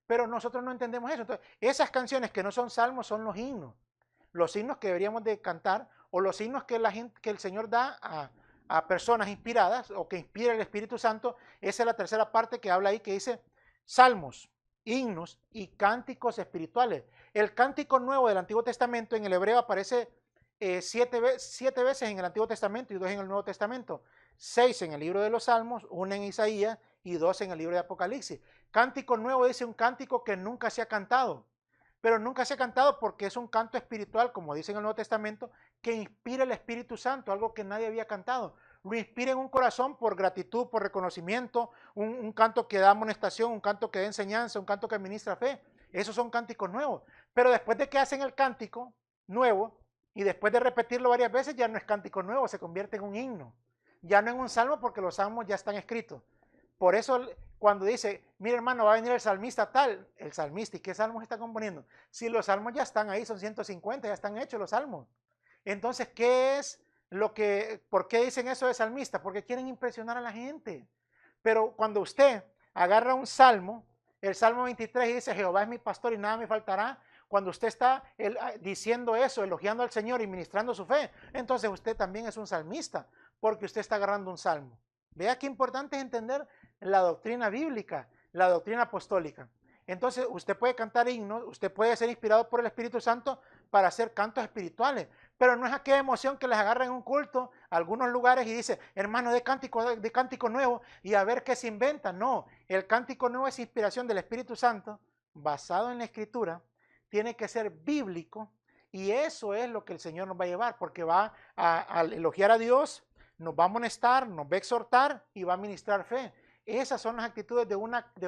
Pero nosotros no entendemos eso. Entonces, esas canciones que no son salmos son los himnos que deberíamos de cantar, o los himnos que el Señor da a personas inspiradas o que inspira el Espíritu Santo. Esa es la tercera parte que habla ahí, que dice salmos, himnos y cánticos espirituales. El cántico nuevo del Antiguo Testamento en el hebreo aparece 7 veces en el Antiguo Testamento y 2 en el Nuevo Testamento. 6 en el libro de los Salmos, 1 en Isaías y 2 en el libro de Apocalipsis. Cántico nuevo dice un cántico que nunca se ha cantado, pero nunca se ha cantado porque es un canto espiritual, como dice en el Nuevo Testamento, que inspira el Espíritu Santo, algo que nadie había cantado. Lo inspira en un corazón por gratitud, por reconocimiento, un canto que da amonestación, un canto que da enseñanza, un canto que administra fe. Esos son cánticos nuevos. Pero después de que hacen el cántico nuevo y después de repetirlo varias veces, ya no es cántico nuevo, se convierte en un himno. Ya no en un salmo, porque los salmos ya están escritos. Por eso cuando dice, mira hermano, va a venir el salmista tal, el salmista, ¿y qué salmos está componiendo? Si los salmos ya están ahí, son 150, ya están hechos los salmos. Entonces, ¿por qué dicen eso de salmista? Porque quieren impresionar a la gente. Pero cuando usted agarra un salmo, el Salmo 23, y dice, Jehová es mi pastor y nada me faltará, cuando usted está diciendo eso, elogiando al Señor y ministrando su fe, entonces usted también es un salmista, porque usted está agarrando un salmo. Vea qué importante es entender la doctrina bíblica, la doctrina apostólica. Entonces usted puede cantar himnos, usted puede ser inspirado por el Espíritu Santo para hacer cantos espirituales, pero no es aquella emoción que les agarra en un culto a algunos lugares y dice, hermano, de cántico nuevo, y a ver qué se inventa. No, el cántico nuevo es inspiración del Espíritu Santo, basado en la Escritura, tiene que ser bíblico, y eso es lo que el Señor nos va a llevar, porque va a elogiar a Dios, nos va a amonestar, nos va a exhortar y va a ministrar fe. Esas son las actitudes de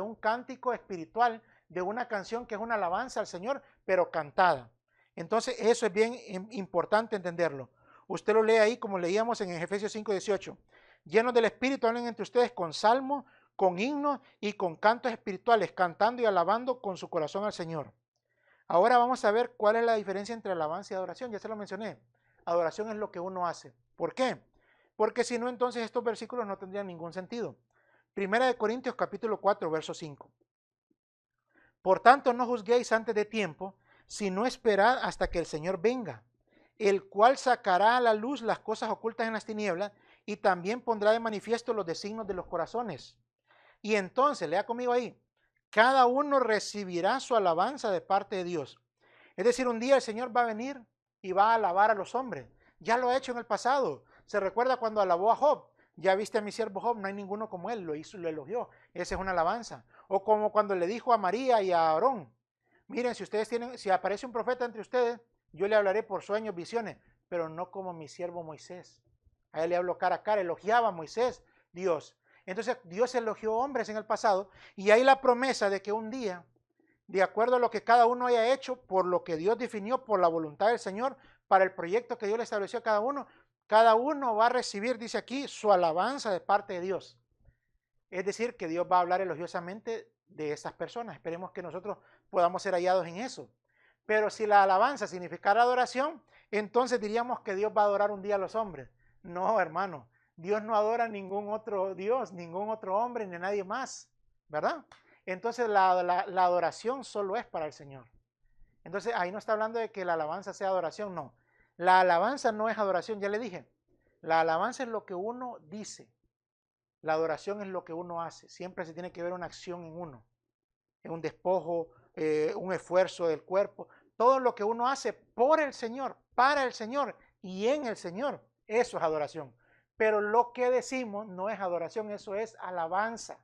un cántico espiritual, de una canción que es una alabanza al Señor, pero cantada. Entonces eso es bien importante entenderlo. Usted lo lee ahí como leíamos en Efesios 5:18. Llenos del Espíritu, hablen entre ustedes con salmos, con himnos y con cantos espirituales, cantando y alabando con su corazón al Señor. Ahora vamos a ver cuál es la diferencia entre alabanza y adoración. Ya se lo mencioné. Adoración es lo que uno hace. ¿Por qué? Porque si no, entonces estos versículos no tendrían ningún sentido. Primera de Corintios capítulo 4, verso 5. Por tanto, no juzguéis antes de tiempo, sino esperad hasta que el Señor venga, el cual sacará a la luz las cosas ocultas en las tinieblas y también pondrá de manifiesto los designios de los corazones. Y entonces, lea conmigo ahí, cada uno recibirá su alabanza de parte de Dios. Es decir, un día el Señor va a venir y va a alabar a los hombres. Ya lo ha hecho en el pasado. Se recuerda cuando alabó a Job. Ya viste a mi siervo Job, no hay ninguno como él, lo hizo, lo elogió. Esa es una alabanza. O como cuando le dijo a María y a Aarón, miren, si aparece un profeta entre ustedes, yo le hablaré por sueños, visiones, pero no como mi siervo Moisés. A él le habló cara a cara, elogiaba a Moisés, Dios. Entonces Dios elogió hombres en el pasado y hay la promesa de que un día, de acuerdo a lo que cada uno haya hecho, por lo que Dios definió, por la voluntad del Señor, para el proyecto que Dios le estableció a cada uno va a recibir, dice aquí, su alabanza de parte de Dios. Es decir, que Dios va a hablar elogiosamente de esas personas. Esperemos que nosotros podamos ser hallados en eso. Pero si la alabanza significara adoración, entonces diríamos que Dios va a adorar un día a los hombres. No, hermano, Dios no adora a ningún otro Dios, ningún otro hombre, ni a nadie más, ¿verdad? Entonces la adoración solo es para el Señor. Entonces ahí no está hablando de que la alabanza sea adoración, no. La alabanza no es adoración, ya le dije. La alabanza es lo que uno dice. La adoración es lo que uno hace. Siempre se tiene que ver una acción en uno. En un despojo, un esfuerzo del cuerpo. Todo lo que uno hace por el Señor, para el Señor y en el Señor. Eso es adoración. Pero lo que decimos no es adoración, eso es alabanza.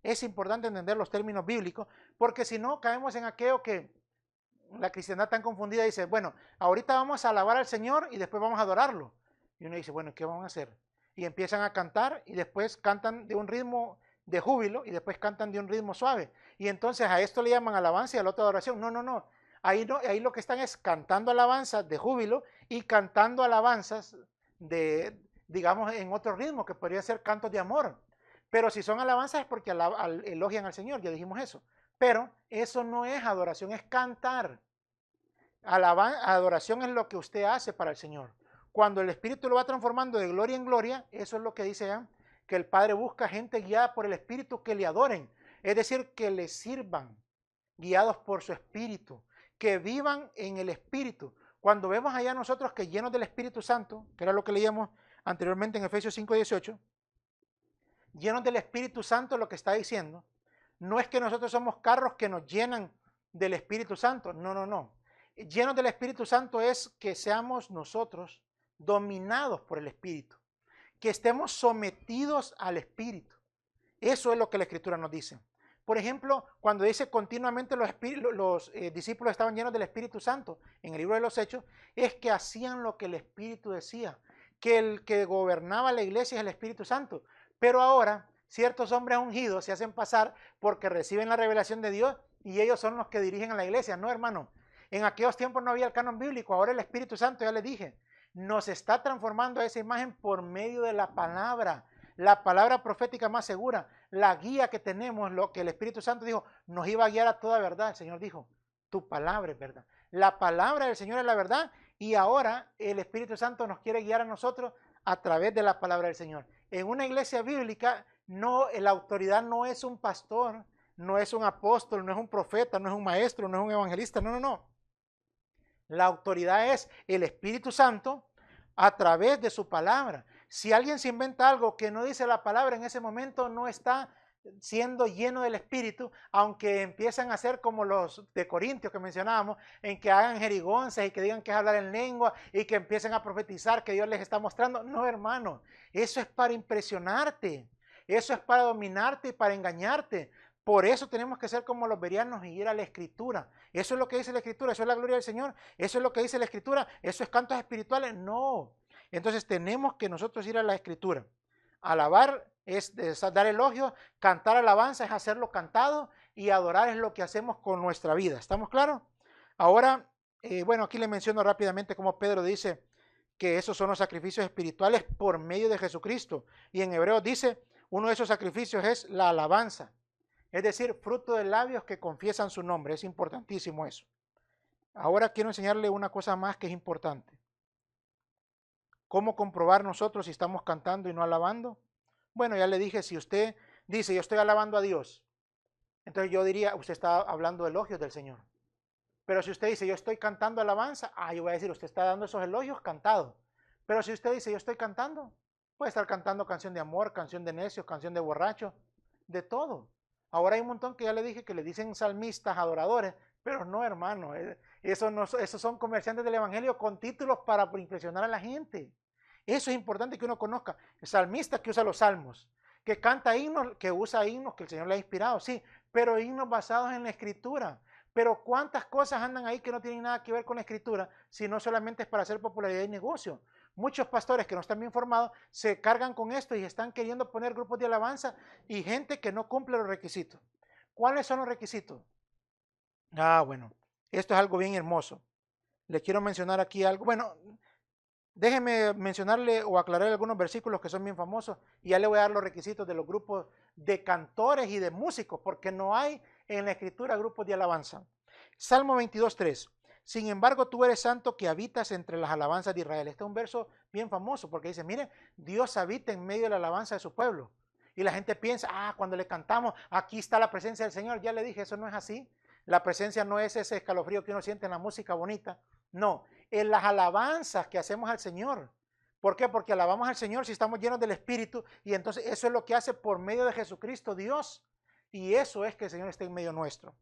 Es importante entender los términos bíblicos, porque si no caemos en aquello que la cristiandad tan confundida dice, bueno, ahorita vamos a alabar al Señor y después vamos a adorarlo. Y uno dice, bueno, ¿qué vamos a hacer? Y empiezan a cantar y después cantan de un ritmo de júbilo y después cantan de un ritmo suave. Y entonces a esto le llaman alabanza y al otro adoración. No, no, no. Ahí lo que están es cantando alabanzas de júbilo y cantando alabanzas de, digamos, en otro ritmo, que podría ser cantos de amor. Pero si son alabanzas es porque elogian al Señor, ya dijimos eso. Pero eso no es adoración, es cantar. Adoración es lo que usted hace para el Señor. Cuando el Espíritu lo va transformando de gloria en gloria, eso es lo que dice ya, que el Padre busca gente guiada por el Espíritu que le adoren. Es decir, que le sirvan, guiados por su Espíritu, que vivan en el Espíritu. Cuando vemos allá nosotros que llenos del Espíritu Santo, que era lo que leíamos anteriormente en Efesios 5:18, llenos del Espíritu Santo, lo que está diciendo, no es que nosotros somos carros que nos llenan del Espíritu Santo, no, no, no. Llenos del Espíritu Santo es que seamos nosotros dominados por el Espíritu, que estemos sometidos al Espíritu. Eso es lo que la Escritura nos dice. Por ejemplo, cuando dice continuamente los discípulos estaban llenos del Espíritu Santo, en el libro de los Hechos, es que hacían lo que el Espíritu decía, que el que gobernaba la iglesia es el Espíritu Santo. Pero ahora ciertos hombres ungidos se hacen pasar porque reciben la revelación de Dios y ellos son los que dirigen a la iglesia. No, hermano, en aquellos tiempos no había el canon bíblico, ahora el Espíritu Santo, ya les dije, nos está transformando a esa imagen por medio de la palabra profética más segura, la guía que tenemos, lo que el Espíritu Santo dijo, nos iba a guiar a toda verdad. El Señor dijo, tu palabra es verdad. La palabra del Señor es la verdad y ahora el Espíritu Santo nos quiere guiar a nosotros a través de la palabra del Señor. En una iglesia bíblica, no, la autoridad no es un pastor, no es un apóstol, no es un profeta, no es un maestro, no es un evangelista, no, no, no. La autoridad es el Espíritu Santo a través de su palabra. Si alguien se inventa algo que no dice la palabra en ese momento, no está siendo lleno del Espíritu, aunque empiezan a ser como los de Corintios que mencionábamos, en que hagan jerigonzas y que digan que es hablar en lengua y que empiecen a profetizar que Dios les está mostrando. No, hermano, eso es para impresionarte, eso es para dominarte y para engañarte. Por eso tenemos que ser como los bereanos y ir a la Escritura. Eso es lo que dice la Escritura, eso es la gloria del Señor, eso es lo que dice la Escritura, eso es cantos espirituales. No. Entonces tenemos que nosotros ir a la Escritura. Alabar es dar elogios, cantar alabanza es hacerlo cantado y adorar es lo que hacemos con nuestra vida. ¿Estamos claros? Ahora, bueno, aquí le menciono rápidamente cómo Pedro dice que esos son los sacrificios espirituales por medio de Jesucristo. Y en Hebreos dice, uno de esos sacrificios es la alabanza. Es decir, fruto de labios que confiesan su nombre. Es importantísimo eso. Ahora quiero enseñarle una cosa más que es importante. ¿Cómo comprobar nosotros si estamos cantando y no alabando? Bueno, ya le dije, si usted dice, yo estoy alabando a Dios, entonces yo diría, usted está hablando elogios del Señor. Pero si usted dice, yo estoy cantando alabanza, yo voy a decir, usted está dando esos elogios cantados. Pero si usted dice, yo estoy cantando, puede estar cantando canción de amor, canción de necios, canción de borracho, de todo. Ahora hay un montón que ya le dije que le dicen salmistas, adoradores, pero no, hermano, esos son comerciantes del evangelio con títulos para impresionar a la gente. Eso es importante que uno conozca. El salmista que usa los salmos, que canta himnos, que usa himnos que el Señor le ha inspirado, sí, pero himnos basados en la Escritura. Pero cuántas cosas andan ahí que no tienen nada que ver con la Escritura, si no solamente es para hacer popularidad y negocio. Muchos pastores que no están bien formados se cargan con esto y están queriendo poner grupos de alabanza y gente que no cumple los requisitos. ¿Cuáles son los requisitos? Bueno, esto es algo bien hermoso. Le quiero mencionar aquí algo. Bueno, Déjeme mencionarle o aclarar algunos versículos que son bien famosos y ya le voy a dar los requisitos de los grupos de cantores y de músicos, porque no hay en la escritura grupos de alabanza. Salmo 22:3. Sin embargo, tú eres santo que habitas entre las alabanzas de Israel. Este es un verso bien famoso porque dice, mire, Dios habita en medio de la alabanza de su pueblo. Y la gente piensa, cuando le cantamos, aquí está la presencia del Señor. Ya le dije, eso no es así. La presencia no es ese escalofrío que uno siente en la música bonita. No, en las alabanzas que hacemos al Señor. ¿Por qué? Porque alabamos al Señor si estamos llenos del Espíritu y entonces eso es lo que hace por medio de Jesucristo Dios. Y eso es que el Señor esté en medio nuestro.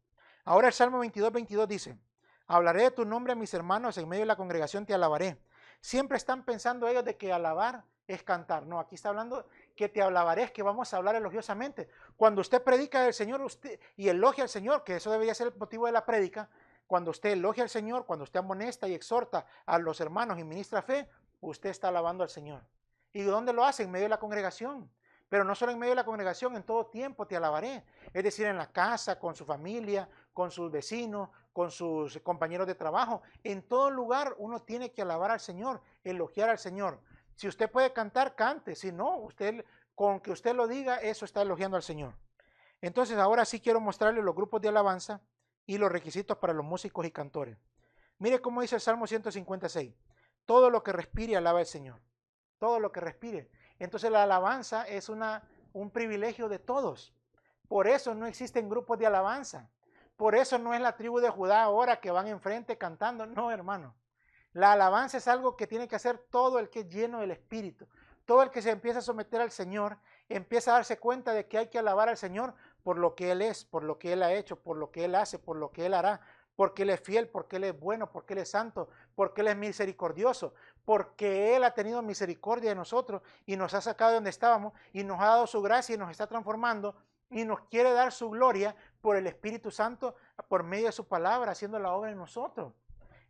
Ahora el Salmo 22:22 dice, hablaré de tu nombre a mis hermanos, en medio de la congregación te alabaré. Siempre están pensando ellos de que alabar es cantar. No, aquí está hablando que te alabaré, es que vamos a hablar elogiosamente. Cuando usted predica del Señor y elogia al Señor, que eso debería ser el motivo de la prédica, cuando usted elogia al Señor, cuando usted amonesta y exhorta a los hermanos y ministra fe, usted está alabando al Señor. ¿Y dónde lo hace? En medio de la congregación. Pero no solo en medio de la congregación, en todo tiempo te alabaré. Es decir, en la casa, con su familia, con sus vecinos, con sus compañeros de trabajo. En todo lugar uno tiene que alabar al Señor, elogiar al Señor. Si usted puede cantar, cante. Si no, usted, con que usted lo diga, eso está elogiando al Señor. Entonces, ahora sí quiero mostrarle los grupos de alabanza y los requisitos para los músicos y cantores. Mire cómo dice el Salmo 156. Todo lo que respire alaba al Señor. Todo lo que respire. Entonces la alabanza es un privilegio de todos. Por eso no existen grupos de alabanza. Por eso no es la tribu de Judá ahora que van enfrente cantando. No, hermano. La alabanza es algo que tiene que hacer todo el que es lleno del Espíritu. Todo el que se empieza a someter al Señor, empieza a darse cuenta de que hay que alabar al Señor por lo que Él es, por lo que Él ha hecho, por lo que Él hace, por lo que Él hará, porque Él es fiel, porque Él es bueno, porque Él es santo, porque Él es misericordioso, porque Él ha tenido misericordia de nosotros y nos ha sacado de donde estábamos y nos ha dado su gracia y nos está transformando y nos quiere dar su gloria por el Espíritu Santo, por medio de su palabra, haciendo la obra en nosotros.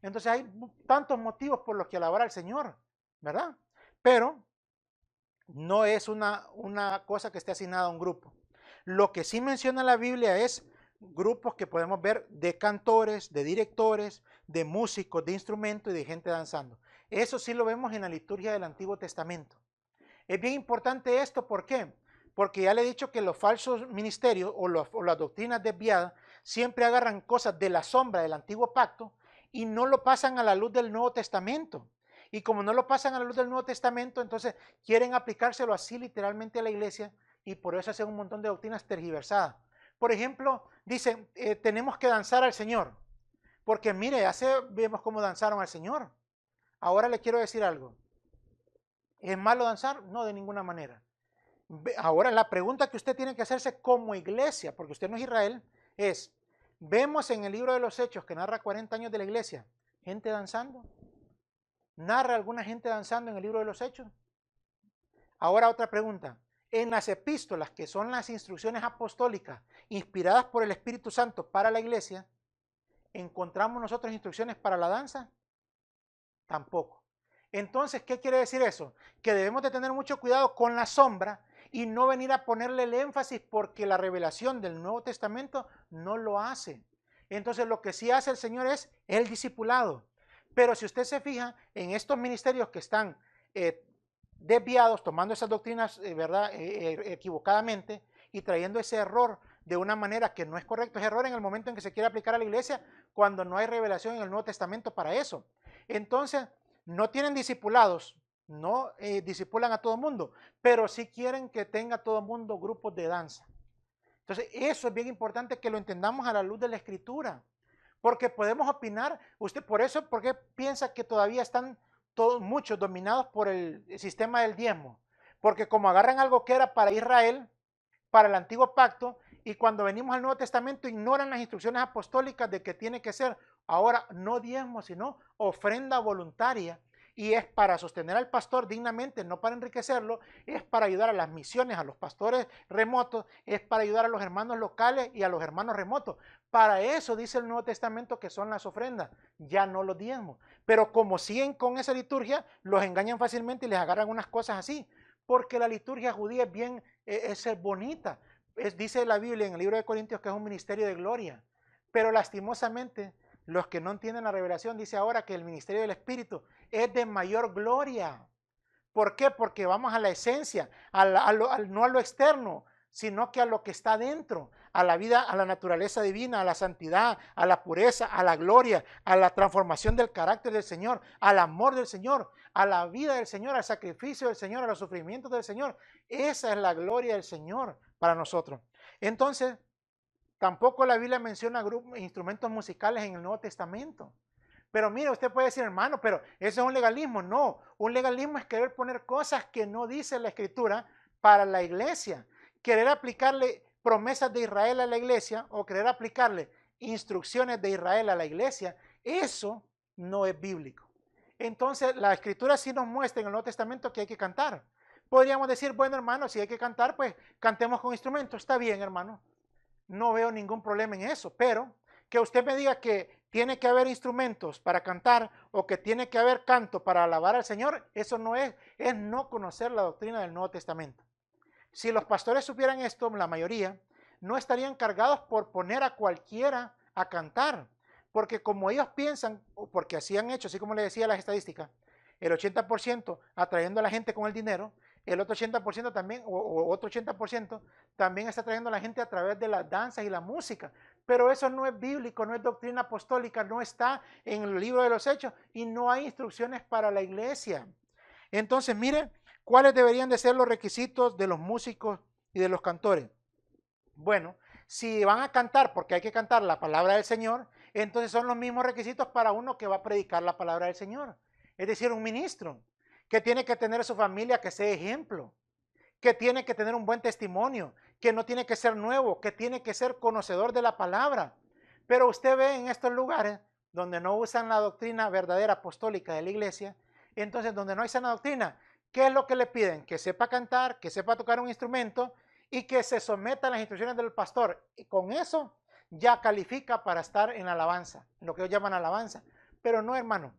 Entonces hay tantos motivos por los que alabar al Señor, ¿verdad? Pero no es una cosa que esté asignada a un grupo. Lo que sí menciona la Biblia es grupos que podemos ver de cantores, de directores, de músicos, de instrumentos y de gente danzando. Eso sí lo vemos en la liturgia del Antiguo Testamento. Es bien importante esto, ¿por qué? Porque ya le he dicho que los falsos ministerios o las doctrinas desviadas siempre agarran cosas de la sombra del Antiguo Pacto y no lo pasan a la luz del Nuevo Testamento. Y como no lo pasan a la luz del Nuevo Testamento, entonces quieren aplicárselo así literalmente a la iglesia y por eso hacen un montón de doctrinas tergiversadas. Por ejemplo, dicen, tenemos que danzar al Señor. Porque mire, hace vemos cómo danzaron al Señor. Ahora le quiero decir algo. ¿Es malo danzar? No, de ninguna manera. Ahora la pregunta que usted tiene que hacerse como iglesia, porque usted no es Israel, es, vemos en el libro de los Hechos que narra 40 años de la iglesia, gente danzando. ¿Narra alguna gente danzando en el libro de los Hechos? Ahora otra pregunta. En las epístolas, que son las instrucciones apostólicas inspiradas por el Espíritu Santo para la iglesia, ¿encontramos nosotros instrucciones para la danza? Tampoco. Entonces, ¿qué quiere decir eso? Que debemos de tener mucho cuidado con la sombra y no venir a ponerle el énfasis porque la revelación del Nuevo Testamento no lo hace. Entonces, lo que sí hace el Señor es el discipulado. Pero si usted se fija en estos ministerios que están desviados, tomando esas doctrinas ¿verdad? Equivocadamente y trayendo ese error de una manera que no es correcto, es error en el momento en que se quiere aplicar a la iglesia cuando no hay revelación en el Nuevo Testamento para eso. Entonces, no tienen discipulados, no discipulan a todo el mundo, pero sí quieren que tenga todo el mundo grupos de danza. Entonces, eso es bien importante que lo entendamos a la luz de la Escritura, porque podemos opinar, usted por eso, ¿por qué piensa que todavía están todos, muchos dominados por el sistema del diezmo? Porque como agarran algo que era para Israel, para el antiguo pacto, y cuando venimos al Nuevo Testamento ignoran las instrucciones apostólicas de que tiene que ser ahora no diezmo, sino ofrenda voluntaria, y es para sostener al pastor dignamente, no para enriquecerlo, es para ayudar a las misiones, a los pastores remotos, es para ayudar a los hermanos locales y a los hermanos remotos. Para eso dice el Nuevo Testamento que son las ofrendas, ya no los diezmos. Pero como siguen con esa liturgia, los engañan fácilmente y les agarran unas cosas así, porque la liturgia judía es bien, es bonita. Dice la Biblia en el libro de Corintios que es un ministerio de gloria, pero lastimosamente los que no entienden la revelación, dice ahora que el ministerio del Espíritu es de mayor gloria. ¿Por qué? Porque vamos a la esencia, no a lo externo, sino que a lo que está dentro, a la vida, a la naturaleza divina, a la santidad, a la pureza, a la gloria, a la transformación del carácter del Señor, al amor del Señor, a la vida del Señor, al sacrificio del Señor, a los sufrimientos del Señor. Esa es la gloria del Señor para nosotros. Entonces, tampoco la Biblia menciona instrumentos musicales en el Nuevo Testamento. Pero mire, usted puede decir, hermano, pero eso es un legalismo. No, un legalismo es querer poner cosas que no dice la Escritura para la iglesia. Querer aplicarle promesas de Israel a la iglesia o querer aplicarle instrucciones de Israel a la iglesia, eso no es bíblico. Entonces, la Escritura sí nos muestra en el Nuevo Testamento que hay que cantar. Podríamos decir, bueno, hermano, si hay que cantar, pues cantemos con instrumentos. Está bien, hermano. No veo ningún problema en eso, pero que usted me diga que tiene que haber instrumentos para cantar o que tiene que haber canto para alabar al Señor, eso no es no conocer la doctrina del Nuevo Testamento. Si los pastores supieran esto, la mayoría, no estarían cargados por poner a cualquiera a cantar, porque como ellos piensan, o porque así han hecho, así como le decía las estadísticas, el 80% atrayendo a la gente con el dinero, el otro 80% también, o otro 80% también está trayendo a la gente a través de las danzas y la música. Pero eso no es bíblico, no es doctrina apostólica, no está en el libro de los Hechos y no hay instrucciones para la iglesia. Entonces, mire, ¿cuáles deberían de ser los requisitos de los músicos y de los cantores? Bueno, si van a cantar, porque hay que cantar la palabra del Señor, entonces son los mismos requisitos para uno que va a predicar la palabra del Señor. Es decir, un ministro que tiene que tener su familia que sea ejemplo, que tiene que tener un buen testimonio, que no tiene que ser nuevo, que tiene que ser conocedor de la palabra. Pero usted ve en estos lugares donde no usan la doctrina verdadera apostólica de la iglesia, entonces donde no hay sana doctrina, ¿qué es lo que le piden? Que sepa cantar, que sepa tocar un instrumento y que se someta a las instrucciones del pastor. Y con eso ya califica para estar en alabanza, lo que ellos llaman alabanza. Pero no, hermano,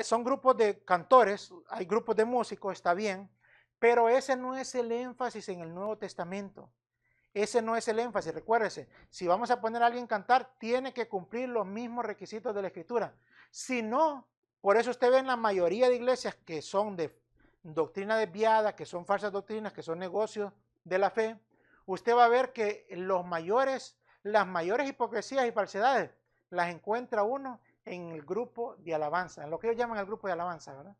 son grupos de cantores, hay grupos de músicos, está bien, pero ese no es el énfasis en el Nuevo Testamento. Ese no es el énfasis. Recuérdese, si vamos a poner a alguien a cantar, tiene que cumplir los mismos requisitos de la Escritura. Si no, por eso usted ve en la mayoría de iglesias que son de doctrina desviada, que son falsas doctrinas, que son negocios de la fe, usted va a ver que las mayores hipocresías y falsedades las encuentra uno en el grupo de alabanza, en lo que ellos llaman el grupo de alabanza, ¿verdad?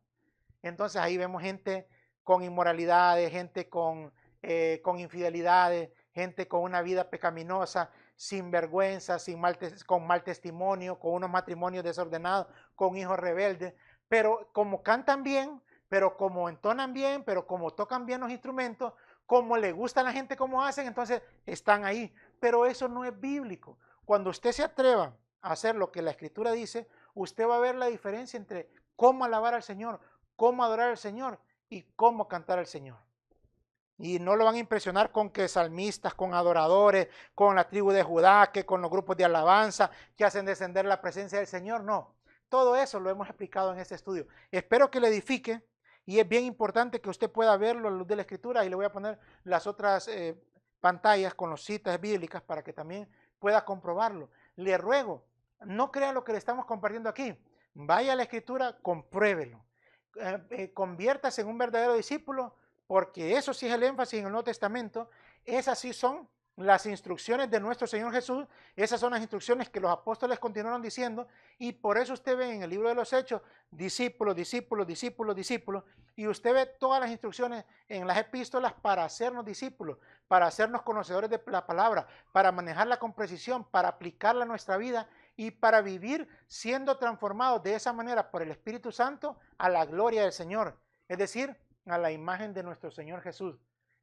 Entonces ahí vemos gente con inmoralidades, gente con infidelidades, gente con una vida pecaminosa, sin vergüenza, con mal testimonio, con unos matrimonios desordenados, con hijos rebeldes, pero como cantan bien, pero como entonan bien, pero como tocan bien los instrumentos, como le gusta a la gente como hacen, entonces están ahí. Pero eso no es bíblico. Cuando usted se atreva a hacer lo que la Escritura dice, usted va a ver la diferencia entre cómo alabar al Señor, cómo adorar al Señor y cómo cantar al Señor. Y no lo van a impresionar con que salmistas, con adoradores, con la tribu de Judá, que con los grupos de alabanza que hacen descender la presencia del Señor. No, todo eso lo hemos explicado en este estudio. Espero que le edifique y es bien importante que usted pueda verlo a la luz de la Escritura y le voy a poner las otras pantallas con las citas bíblicas para que también pueda comprobarlo. Le ruego, no crea lo que le estamos compartiendo aquí. Vaya a la Escritura, compruébelo. Conviértase en un verdadero discípulo, porque eso sí es el énfasis en el Nuevo Testamento. Esas sí son las instrucciones de nuestro Señor Jesús, esas son las instrucciones que los apóstoles continuaron diciendo, y por eso usted ve en el libro de los Hechos, discípulos, discípulos, discípulos, discípulos, y usted ve todas las instrucciones en las epístolas para hacernos discípulos, para hacernos conocedores de la palabra, para manejarla con precisión, para aplicarla a nuestra vida y para vivir siendo transformados de esa manera por el Espíritu Santo a la gloria del Señor, es decir, a la imagen de nuestro Señor Jesús.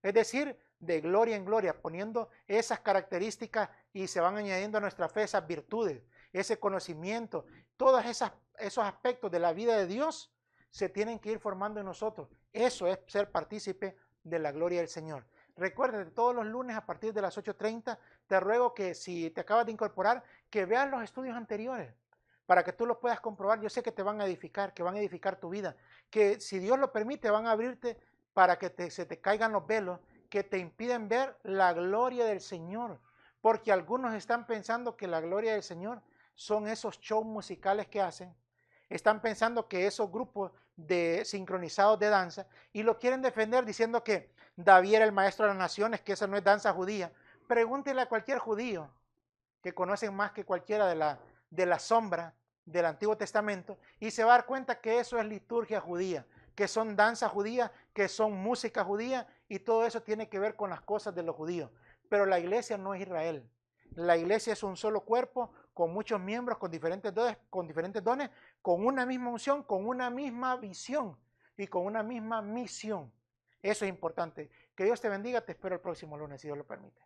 Es decir, de gloria en gloria, poniendo esas características y se van añadiendo a nuestra fe esas virtudes, ese conocimiento, todos esos aspectos de la vida de Dios se tienen que ir formando en nosotros. Eso es ser partícipe de la gloria del Señor. Recuerden, todos los lunes a partir de las 8:30, te ruego que si te acabas de incorporar, que veas los estudios anteriores para que tú los puedas comprobar. Yo sé que te van a edificar, que van a edificar tu vida, que si Dios lo permite van a abrirte para que se te caigan los velos que te impiden ver la gloria del Señor, porque algunos están pensando que la gloria del Señor son esos shows musicales que hacen. Están pensando que esos grupos de sincronizados de danza y lo quieren defender diciendo que David era el maestro de las naciones, que esa no es danza judía. Pregúntele a cualquier judío que conocen más que cualquiera de la sombra del Antiguo Testamento y se va a dar cuenta que eso es liturgia judía, que son danza judía, que son música judía y todo eso tiene que ver con las cosas de los judíos. Pero la iglesia no es Israel. La iglesia es un solo cuerpo con muchos miembros, con diferentes dones, con una misma unción, con una misma visión y con una misma misión. Eso es importante. Que Dios te bendiga. Te espero el próximo lunes, si Dios lo permite.